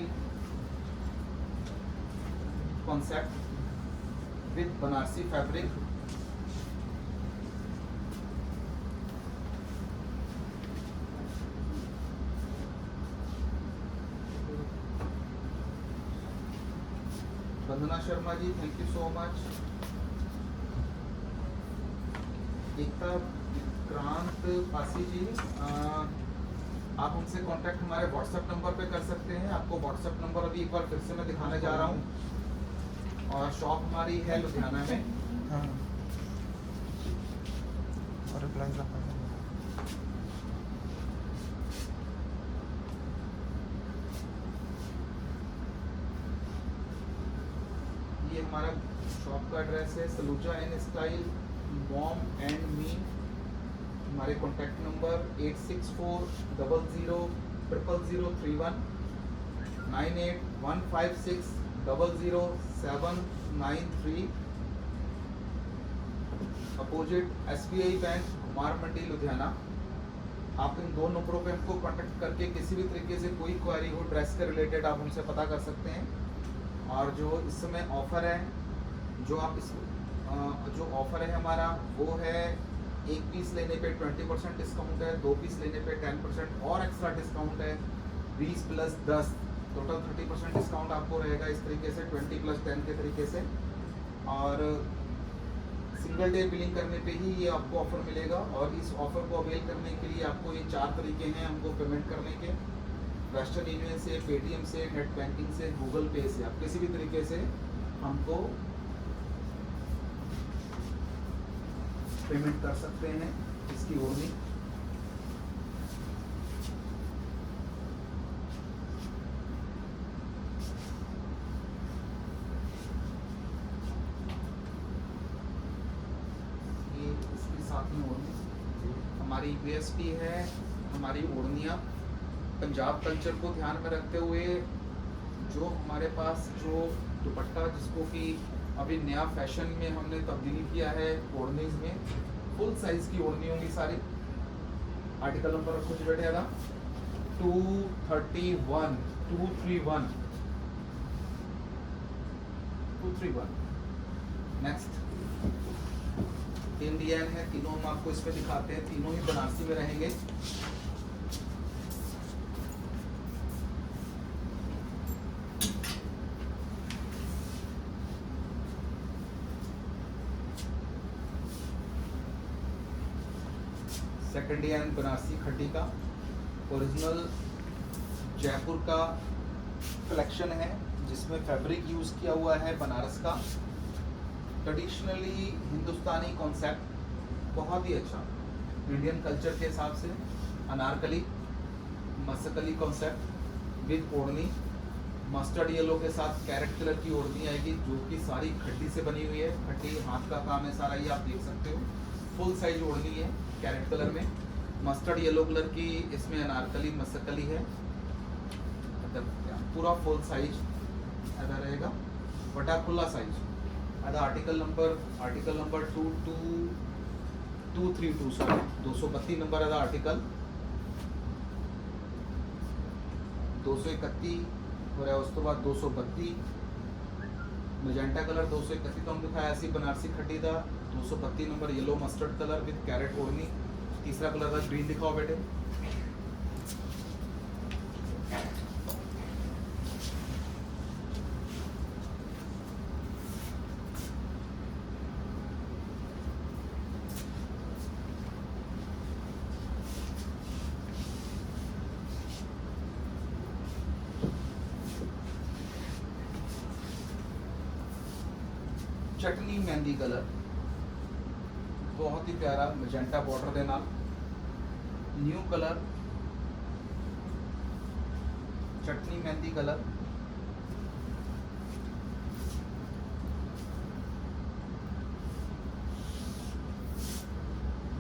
concept with Banarasi fabric. Vandana Sharma ji, thank you so much. Ekta Krant Pasi ji, आप हमसे कांटेक्ट हमारे व्हाट्सएप नंबर पे कर सकते हैं। आपको व्हाट्सएप नंबर अभी एक बार फिर से मैं दिखाने जा रहा हूँ, और शॉप हमारी है लुधियाना में। हाँ, और रिप्लाई ये हमारा शॉप का एड्रेस है, Saluja and style, mom and me. हमारे contact number 8640000031, 9815600793, opposite SBI bank, Kumar Mandi, Ludhiana. आप इन 2 नंबरों पे हमको कांटेक्ट करके किसी भी तरीके से कोई क्वेरी हो ड्रेस के रिलेटेड आप हमसे पता कर सकते हैं। और जो इस समय ऑफ़र है, जो ऑफ़र है हमारा वो है, 1 पीस लेने पे 20% डिस्काउंट है, 2 पीस लेने पे 10% और एक्स्ट्रा डिस्काउंट है, 20+10 टोटल 30% डिस्काउंट आपको रहेगा। इस तरीके से 20+10 के तरीके से। और सिंगल डे बिलिंग करने पे ही ये आपको ऑफर मिलेगा। और इस ऑफर को अवेल करने के लिए आपको ये 4 तरीके हैं हमको पेमेंट करने के। वेस्टर्न यूनियन से, पेटीएम से, नेट बैंकिंग से, गूगल पे से, आप किसी भी तरीके से हमको पेमेंट कर सकते हैं इसकी ओढ़नी। ये इसके साथ में ओढ़नी हमारी यूएसपी है। हमारी ओढ़नियाँ पंजाब कल्चर को ध्यान में रखते हुए जो हमारे पास जो दुपट्टा जिसको कि अभी नया फैशन में हमने तब्दीली किया है ओढ़नीज में, फुल साइज की ओढ़नी होंगी सारी। आर्टिकल नंबर रखो जी बेटे, 231 231 231। नेक्स्ट इंडियन है, तीनों हम आपको इसमें दिखाते हैं, तीनों ही बनारसी में रहेंगे। सेकंड हैंड बनारसी खड्डी का ओरिजिनल जयपुर का कलेक्शन है जिसमें फैब्रिक यूज़ किया हुआ है बनारस का। ट्रेडिशनली हिंदुस्तानी कॉन्सेप्ट, बहुत ही अच्छा इंडियन कल्चर के हिसाब से। अनारकली मसकली कॉन्सेप्ट विद ओढ़नी, मस्टर्ड येलो के साथ कैरेट कलर की ओढ़नी आएगी जो कि सारी खड्डी से बनी हुई है। खड्डी हाथ का काम है सारा, ये आप देख सकते हो। फुल साइज ओढ़नी है कैरेट कलर में, मस्टर्ड येलो कलर की इसमें अनारकली मसकली है। पूरा फुल साइज ऐसा रहेगा, बटा खुला size. Article number 232 sorry 232 number है आर्टिकल। 231 हो रहा है, उसके बाद 232 मजेंटा कलर 231 तो हम दिखाया ऐसी बनारसी खड्डी था। 232 number yellow mustard colour with carrot ओढ़नी। तीसरा कलर था ग्रीन, दिखाओ बेटे। चटनी मेहंदी कलर, बहुत ही प्यारा मजेंटा बॉर्डर के नाल। New colour chutney mehndi colour,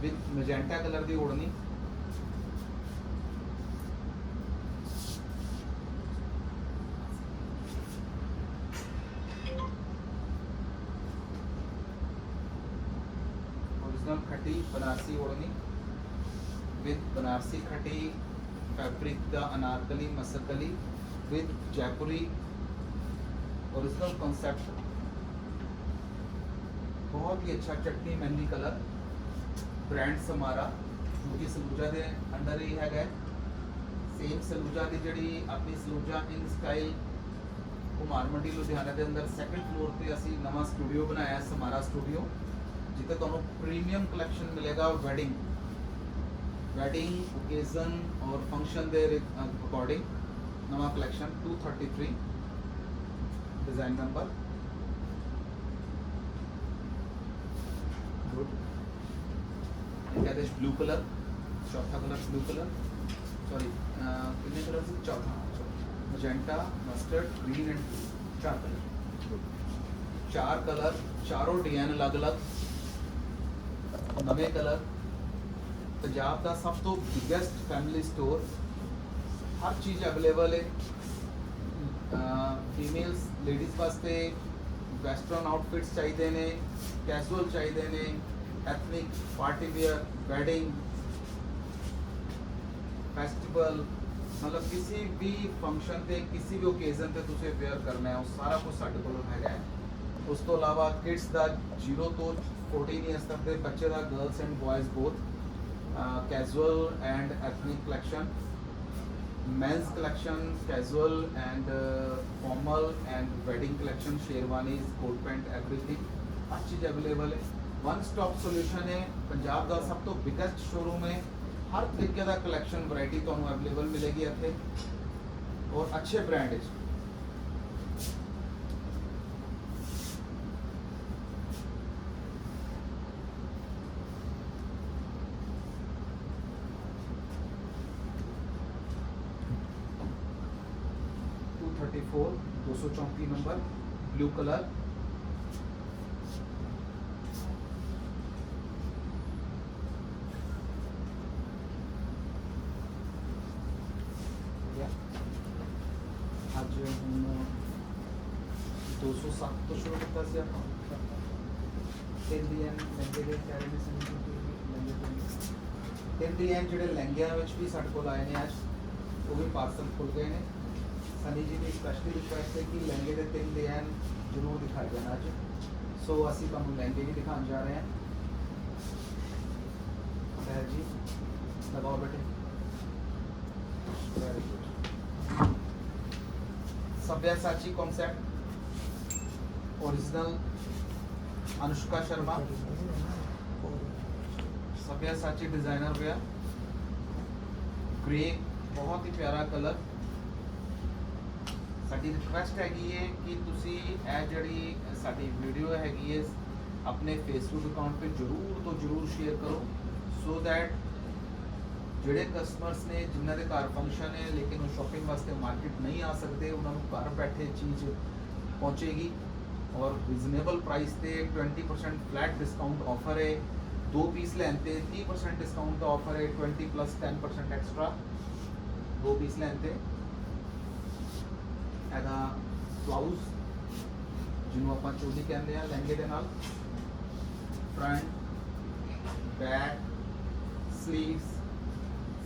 with magenta colour की ओढ़नी। खटी बनारसी ओढ़नी विद बनारसी खटी fabric the Anarkali Masakali with Jaipuri original concept. बहुत ही अच्छा चटनी मेहंदी कलर, ब्रांड समारा जो कि सलूजा के अंडर ही है। सेम सलूजा की जी अपनी सलूजा इन स्टाइल कुमार मंडी लुधियाना के अंदर सैकेंड फ्लोर पर असी नवा स्टूडियो बनाया समारा स्टूडियो, जिथे तुहानू प्रीमियम कलैक्शन मिलेगा। वेडिंग ओकेजन और फंक्शन के अकॉर्डिंग नवा collection. 233 design number. Good. Blue colour, चौथा कलर ब्लू कलर, सॉरी कितने कलर से? चौथा। Magenta, mustard, green and blue, 4 colour. 4 colour, चारों डिजाइन अलग अलग नवे कलर। पंजाब का सब तो बिगेस्ट फैमिली स्टोर, हर चीज़ अवेलेबल है। फीमेल्स लेडीज़ वास्ते वेस्टर्न आउटफिट्स चाहिए ने, कैजुअल चाहिए ने, ethnic, party wear, wedding, festival, मतलब किसी भी फंक्शन से किसी भी ओकेजन से तुझे वेयर करना है, वो सारा कुछ साढ़े को है। उस तो अलावा किड्स का 0 तो 14 ईयर्स तक के बच्चे का, girls and boys both, casual and ethnic collection, men's collection, casual and formal and wedding collection, sherwanis, coat pant, everything हर चीज़ अवेलेबल है। वन स्टॉप सोल्यूशन है, पंजाब का सब तो बिगेस्ट शोरूम है। हर तरीके का कलैक्शन वैरायटी ਤੁਹਾਨੂੰ अवेलेबल मिलेगी ਇੱਥੇ और अच्छे ब्रांड है। Four 234 number blue colour. आज हम 207 तो शुरू किया ਸੀ ਆਪਾਂ ਇੰਡੀਅਨ ਲਹਿੰਗੇ ਦੇ ਕੈਰੀ ਦੇ ਇੰਡੀਅਨ ਜਿਹੜੇ ਲਹਿੰਗਿਆਂ ਵਿੱਚ ਵੀ ਸਾਡੇ ਕੋਲ ਆਏ ਨੇ ਅੱਜ, ਉਹ ਵੀ ਪਾਰਸਲ ਖੁੱਲ ਗਏ ਨੇ। सनी जी की स्पैशली रिक्वेस्ट है कि लहंगे के 3 डिजाइन जरूर दिखाए जाना अज। सो असी तुहानू लहंगे भी दिखाने जा रहे हैं। सर जी लगाओ बेटे, very good. Sabyasachi concept original Anushka Sharma, Sabyasachi designer wear, grey बहुत ही प्यारा कलर। ਸਾਡੀ ਰਿਕੁਐਸਟ ਹੈਗੀ ਹੈ ਕਿ ਤੁਸੀਂ ਇਹ ਜਿਹੜੀ ਸਾਡੀ ਵੀਡੀਓ ਹੈਗੀ ਹੈ ਆਪਣੇ ਫੇਸਬੁੱਕ ਅਕਾਊਂਟ 'ਤੇ ਜ਼ਰੂਰ ਤੋਂ ਜ਼ਰੂਰ ਸ਼ੇਅਰ ਕਰੋ, ਸੋ ਦੈਟ ਜਿਹੜੇ ਕਸਟਮਰਸ ਨੇ ਜਿਨ੍ਹਾਂ ਦੇ ਘਰ ਫੰਕਸ਼ਨ ਹੈ ਲੇਕਿਨ ਉਹ ਸ਼ਾਪਿੰਗ ਵਾਸਤੇ ਮਾਰਕੀਟ ਨਹੀਂ ਆ ਸਕਦੇ, ਉਹਨਾਂ ਨੂੰ ਘਰ ਬੈਠੇ ਚੀਜ਼ ਪਹੁੰਚੇਗੀ ਔਰ ਰੀਜ਼ਨੇਬਲ ਪ੍ਰਾਈਸ ਤੇ 20% ਫਲੈਟ ਡਿਸਕਾਊਂਟ ਆਫਰ ਹੈ। 2 ਪੀਸ ਲੈਣ ਤੇ 30% ਡਿਸਕਾਊਂਟ ਦਾ ਆਫਰ ਹੈ, 20 + 10% ਐਕਸਟਰਾ 2 ਪੀਸ ਲੈਣ ਤੇ। ਇਹਦਾ ਬਲਾਊਜ਼ ਜਿਹਨੂੰ ਆਪਾਂ ਚੋਲੀ ਕਹਿੰਦੇ ਆ ਲਹਿੰਗੇ ਦੇ ਨਾਲ, ਫਰੰਟ ਬੈਕ स्लीव्स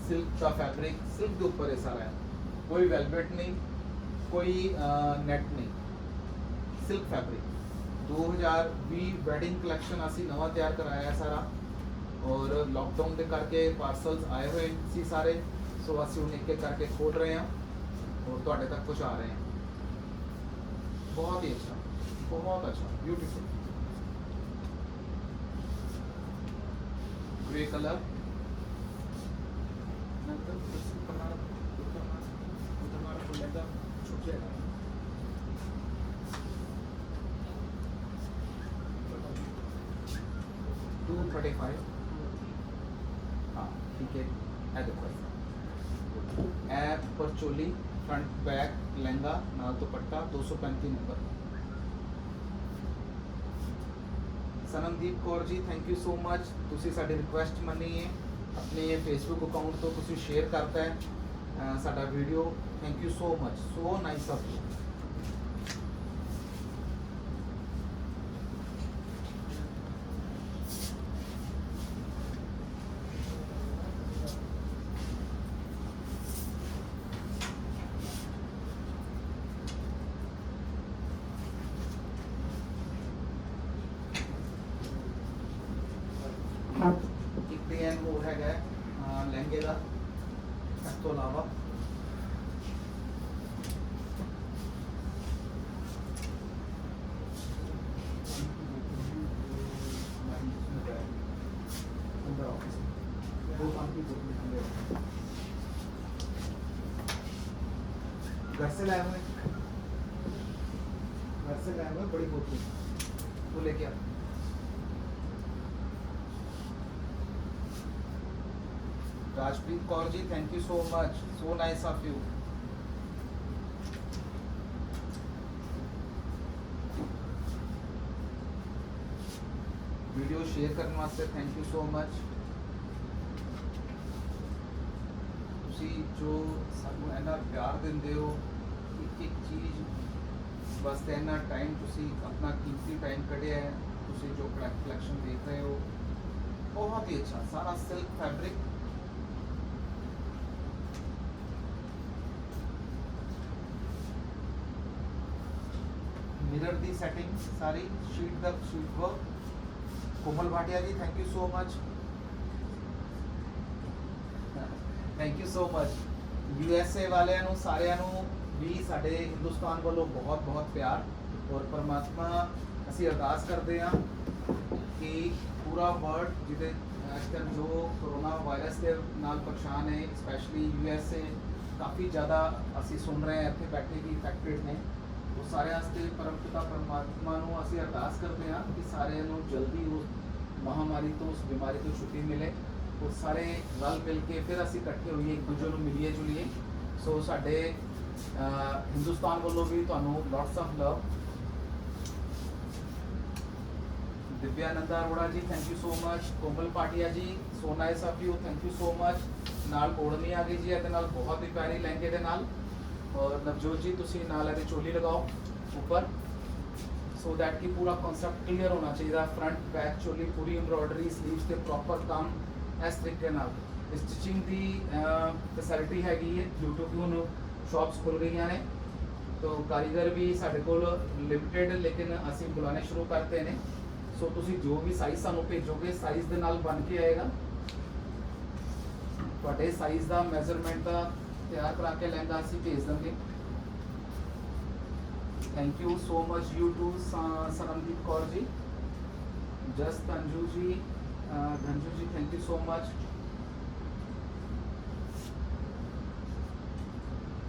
सिल्क का फैब्रिक, सिल्क के ऊपर है सारा है, कोई वेलवेट नहीं, कोई नेट नहीं, सिल्क फैब्रिक। 2020 वेडिंग कलेक्शन असी नवा तैयार कराया है सारा, और लॉकडाउन के करके पार्सल्स आए हुए सी सारे, सो असी उन्हें एक एक करके खोल रहे हैं और तुहाडे तक पहुँचा रहे हैं। बहुत ही अच्छा, बहुत अच्छा, ब्यूटीफुल ग्रे कलर। हाँ ठीक है, ए देखो ए ऊपर चोली, फ्रंट बैक लहंगा नाल dupatta, 235 number. Sanamdeep Kaur ji thank you so much, तुसी साडी रिक्वेस्ट मनी है, अपने फेसबुक अकाउंट तो तुसी शेयर करता है साडा video, thank you so much, so nice of you. एक डिजाइन वो है लहंगे का, इस तो अलावा घर से लाए हुए, घर से लाए हुए बड़ी बोतल, वो लेके आ। Rajpreet Kaur ji thank you so much, so nice of you. Video share करने वास्ते थैंक यू सो मच। तुसी जो सानू इन्ना प्यार दिंदे हो, एक एक चीज़ वास्ते इन्ना टाइम तुसी अपना कीमती टाइम कढ़िया है, तुसी जो कलेक्शन देख रहे हो बहुत ही अच्छा, सारा सिल्क फैब्रिक। मिरर दी सेटिंग सारी, sheet the sheet work. Komal Bhatia ji thank you so much, thank you so much. USA वाले सारे भी साडे हिंदुस्तान वालों बहुत बहुत प्यार, और परमात्मा असी अरदास करते हैं ਕਿ ਪੂਰਾ ਵਰਲਡ ਜਿਹਦੇ ਇਸ ਟਾਈਮ ਜੋ ਕਰੋਨਾ ਵਾਇਰਸ ਦੇ ਨਾਲ ਪਰੇਸ਼ਾਨ ਹੈ, ਸਪੈਸ਼ਲੀ USA ਕਾਫੀ ਜ਼ਿਆਦਾ ਅਸੀਂ ਸੁਣ ਰਹੇ ਹਾਂ ਇੱਥੇ ਬੈਠੇ ਕਿ ਇਫੈਕਟਡ ਨੇ। ਉਹ ਸਾਰਿਆਂ ਵਾਸਤੇ ਪਰਮਪਿਤਾ ਪਰਮਾਤਮਾ ਨੂੰ ਅਸੀਂ ਅਰਦਾਸ ਕਰਦੇ ਹਾਂ ਕਿ ਸਾਰਿਆਂ ਨੂੰ ਜਲਦੀ ਉਸ ਮਹਾਮਾਰੀ ਤੋਂ, ਉਸ ਬਿਮਾਰੀ ਤੋਂ ਛੁੱਟੀ ਮਿਲੇ। ਉਹ ਸਾਰੇ ਰਲ ਮਿਲ ਕੇ ਫਿਰ ਅਸੀਂ ਇਕੱਠੇ ਹੋਈਏ, ਇੱਕ ਦੂਜੇ ਨੂੰ ਮਿਲੀਏ ਜੁਲੀਏ। ਸੋ ਸਾਡੇ ਹਿੰਦੁਸਤਾਨ ਵੱਲੋਂ ਵੀ ਤੁਹਾਨੂੰ lots of love. ਦਿਵਿਆਨੰਦਾ Arora ji thank you so much. ਕੋਮਲ ਪਾਟਿਆ ਜੀ, so nice of you, thank you so much. ਨਾਲ ਓੜਨੀ ਆ ਗਈ ਜੀ ਇਹਦੇ ਨਾਲ, ਬਹੁਤ ਹੀ ਪਿਆਰੀ ਲਹਿੰਗੇ ਦੇ ਨਾਲ। ਔਰ ਨਵਜੋਤ ਜੀ ਤੁਸੀਂ ਨਾਲ ਇਹਦੇ ਚੋਲੀ ਲਗਾਓ ਉੱਪਰ, ਸੋ ਦੈਟ ਕਿ ਪੂਰਾ ਕਨਸੈਪਟ ਕਲੀਅਰ ਹੋਣਾ ਚਾਹੀਦਾ। ਫਰੰਟ ਬੈਕ ਚੋਲੀ ਪੂਰੀ ਐਮਬ੍ਰੋਇਡਰੀ, ਸਲੀਵਸ ਤੇ ਪ੍ਰੋਪਰ ਕੰਮ ਇਸ ਤਰੀਕੇ ਨਾਲ। ਸਟਿਚਿੰਗ ਦੀ ਫੈਸਿਲਿਟੀ ਹੈਗੀ ਹੈ, YouTube ਵੀ ਹੁਣ ਸ਼ਾਪਸ ਖੁੱਲ ਗਈਆਂ ਨੇ। ਤੋ ਕਾਰੀਗਰ ਵੀ ਸਾਡੇ ਕੋਲ ਲਿਮਿਟਿਡ, ਲੇਕਿਨ ਅਸੀਂ ਬੁਲਾਣੇ ਸ਼ੁਰੂ ਕਰਤੇ ਨੇ। ਸੋ ਤੁਸੀਂ ਜੋ ਵੀ ਸਾਈਜ਼ ਸਾਨੂੰ ਭੇਜੋਗੇ ਸਾਈਜ਼ ਦੇ ਨਾਲ ਬਣ ਕੇ ਆਏਗਾ। ਤੁਹਾਡੇ ਸਾਈਜ਼ ਦਾ ਮੈਜ਼ਰਮੈਂਟ ਦਾ ਤਿਆਰ ਕਰਾ ਕੇ ਲਹਿੰਗਾ ਅਸੀਂ ਭੇਜ ਦਾਂਗੇ। Thank you so much you too Sarmdeep Kaur ji, just Anju ji, Dhanju ji thank you so much.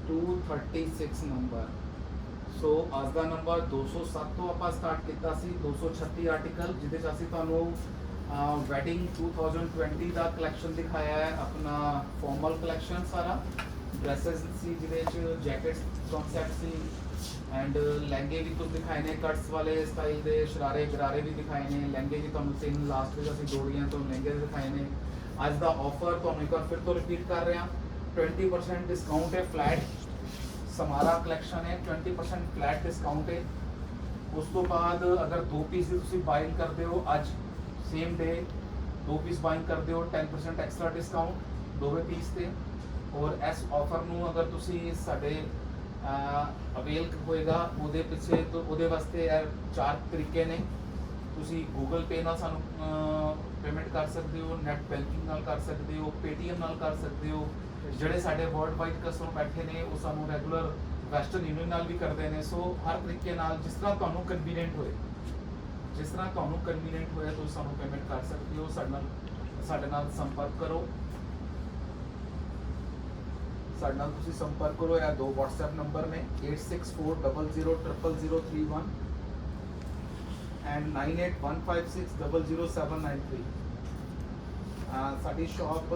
236 number. So ਅੱਜ ਦਾ ਨੰਬਰ 207 ਤੋਂ ਆਪਾਂ ਸਟਾਰਟ ਕੀਤਾ ਸੀ, 236 ਆਰਟੀਕਲ, ਜਿਹਦੇ 'ਚ ਅਸੀਂ ਤੁਹਾਨੂੰ ਵੈਡਿੰਗ 2020 ਦਾ ਕਲੈਕਸ਼ਨ ਦਿਖਾਇਆ ਹੈ। ਆਪਣਾ ਫਾਰਮਲ ਕਲੈਕਸ਼ਨ ਸਾਰਾ, ਡਰੈਸਸ ਸੀ ਜਿਹਦੇ 'ਚ ਜੈਕਟਸ ਕਨਸੈਪਟ ਸੀ, ਐਂਡ ਲਹਿੰਗੇ ਵੀ ਕੁਝ ਦਿਖਾਏ ਨੇ ਕਟਸ ਵਾਲੇ ਸਟਾਈਲ ਦੇ, ਸ਼ਰਾਰੇ ਗਰਾਰੇ ਵੀ ਦਿਖਾਏ ਨੇ। ਲਹਿੰਗੇ ਵੀ ਤੁਹਾਨੂੰ 3 ਲਾਸਟ ਵਿੱਚ ਅਸੀਂ ਜੋੜੀਆਂ ਤੋਂ ਲਹਿੰਗੇ ਦਿਖਾਏ ਨੇ। ਅੱਜ ਦਾ ਆਫਰ ਤੁਹਾਨੂੰ ਇੱਕ ਵਾਰ ਫਿਰ ਤੋਂ ਰਿਪੀਟ ਕਰ ਰਿਹਾ, 20% ਡਿਸਕਾਊਂਟ ਹੈ ਫਲੈਟ। समारा कलेक्शन है 20% फ्लैट डिस्काउंट है। उस तो बाद अगर 2 पीस तुसी बाइंग करते हो अज सेम डे 2 पीस बाइंग करते हो 10% एक्स्ट्रा डिस्काउंट दोवे पीस ते। और इस ऑफर नू अगर तुसी साडे अवेल होएगा ਉਹਦੇ ਪਿੱਛੇ तो ਉਹਦੇ ਵਾਸਤੇ 4 ਤਰੀਕੇ ਨੇ। ਤੁਸੀਂ ਗੂਗਲ ਪੇ ਨਾਲ ਸਾਨੂੰ ਪੇਮੈਂਟ ਕਰ ਸਕਦੇ ਹੋ, ਨੈਟ ਬੈਂਕਿੰਗ ਨਾਲ ਕਰ ਸਕਦੇ ਹੋ, ਪੇਟੀਐਮ ਨਾਲ ਕਰ ਸਕਦੇ ਹੋ। ਜਿਹੜੇ ਸਾਡੇ ਵਰਲਡ ਵਾਈਡ ਕਸਟਮਰ ਬੈਠੇ ਨੇ ਉਹ ਸਾਨੂੰ ਰੈਗੂਲਰ ਵੈਸਟਰਨ ਯੂਨੀਅਨ ਨਾਲ ਵੀ ਕਰਦੇ ਨੇ। ਸੋ ਹਰ ਤਰੀਕੇ ਨਾਲ ਜਿਸ ਤਰ੍ਹਾਂ ਤੁਹਾਨੂੰ ਕਨਵੀਨੀਐਂਟ ਹੋਏ, ਜਿਸ ਤਰ੍ਹਾਂ ਤੁਹਾਨੂੰ ਕਨਵੀਨੀਐਂਟ ਹੋਏ ਤੁਸੀਂ ਸਾਨੂੰ ਪੇਮੈਂਟ ਕਰ ਸਕਦੇ ਹੋ। ਸਾਡੇ ਨਾਲ ਸੰਪਰਕ ਕਰੋ, ਸਾਡੇ ਨਾਲ ਤੁਸੀਂ ਸੰਪਰਕ ਕਰੋ। ਇਹ 2 WhatsApp ਨੰਬਰ ਨੇ 8640000031 ਐਂਡ 9815600793। ਸਾਡੀ ਸ਼ਾਪ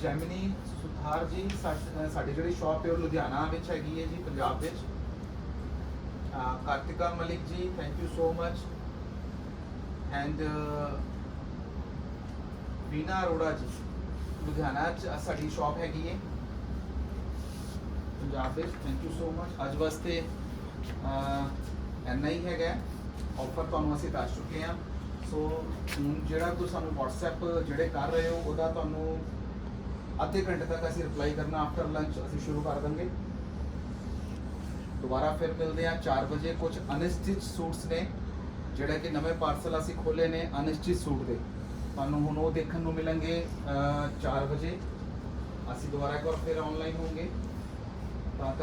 ਜੈਮਨੀ ਸੁਧਾਰ ਜੀ, ਸਾਡੀ ਜਿਹੜੀ ਸ਼ਾਪ ਹੈ ਉਹ ਲੁਧਿਆਣਾ ਵਿੱਚ ਹੈਗੀ ਹੈ ਜੀ, ਪੰਜਾਬ ਵਿੱਚ। Kartika Malik ji thank you so much. And Veena Arora ji, Ludhiana 'ਚ ਸਾਡੀ ਸ਼ਾਪ ਹੈਗੀ ਹੈ ਪੰਜਾਬ ਵਿੱਚ। Thank you so much. ਅੱਜ ਵਾਸਤੇ ਇੰਨਾ ਹੀ ਹੈਗਾ ਆਫਰ, ਤੁਹਾਨੂੰ ਅਸੀਂ ਦੱਸ ਚੁੱਕੇ ਹਾਂ। ਸੋ ਹੁਣ ਜਿਹੜਾ ਤੁਸੀਂ ਸਾਨੂੰ WhatsApp ਜਿਹੜੇ ਕਰ ਰਹੇ ਹੋ ਉਹਦਾ ਤੁਹਾਨੂੰ ਅੱਧੇ ਘੰਟੇ ਤੱਕ ਅਸੀਂ ਰਿਪਲਾਈ ਕਰਨਾ, ਆਫਟਰ ਲੰਚ ਅਸੀਂ ਸ਼ੁਰੂ ਕਰ ਦਾਂਗੇ। ਦੁਬਾਰਾ ਫਿਰ ਮਿਲਦੇ ਹਾਂ 4 ਵਜੇ। ਕੁਝ ਅਨਸਟਿਚ ਸੂਟਸ ਨੇ ਜਿਹੜੇ ਕਿ ਨਵੇਂ ਪਾਰਸਲ ਅਸੀਂ ਖੋਲੇ ਨੇ ਅਨਸਟਿਚ ਸੂਟ ਦੇ, ਤੁਹਾਨੂੰ ਹੁਣ ਉਹ ਦੇਖਣ ਨੂੰ ਮਿਲਣਗੇ 4 ਵਜੇ। ਅਸੀਂ ਦੁਬਾਰਾ ਇੱਕ ਵਾਰ ਫਿਰ ਆਨਲਾਈਨ ਹੋਵਾਂਗੇ ਤਾਂ ਤੱਕ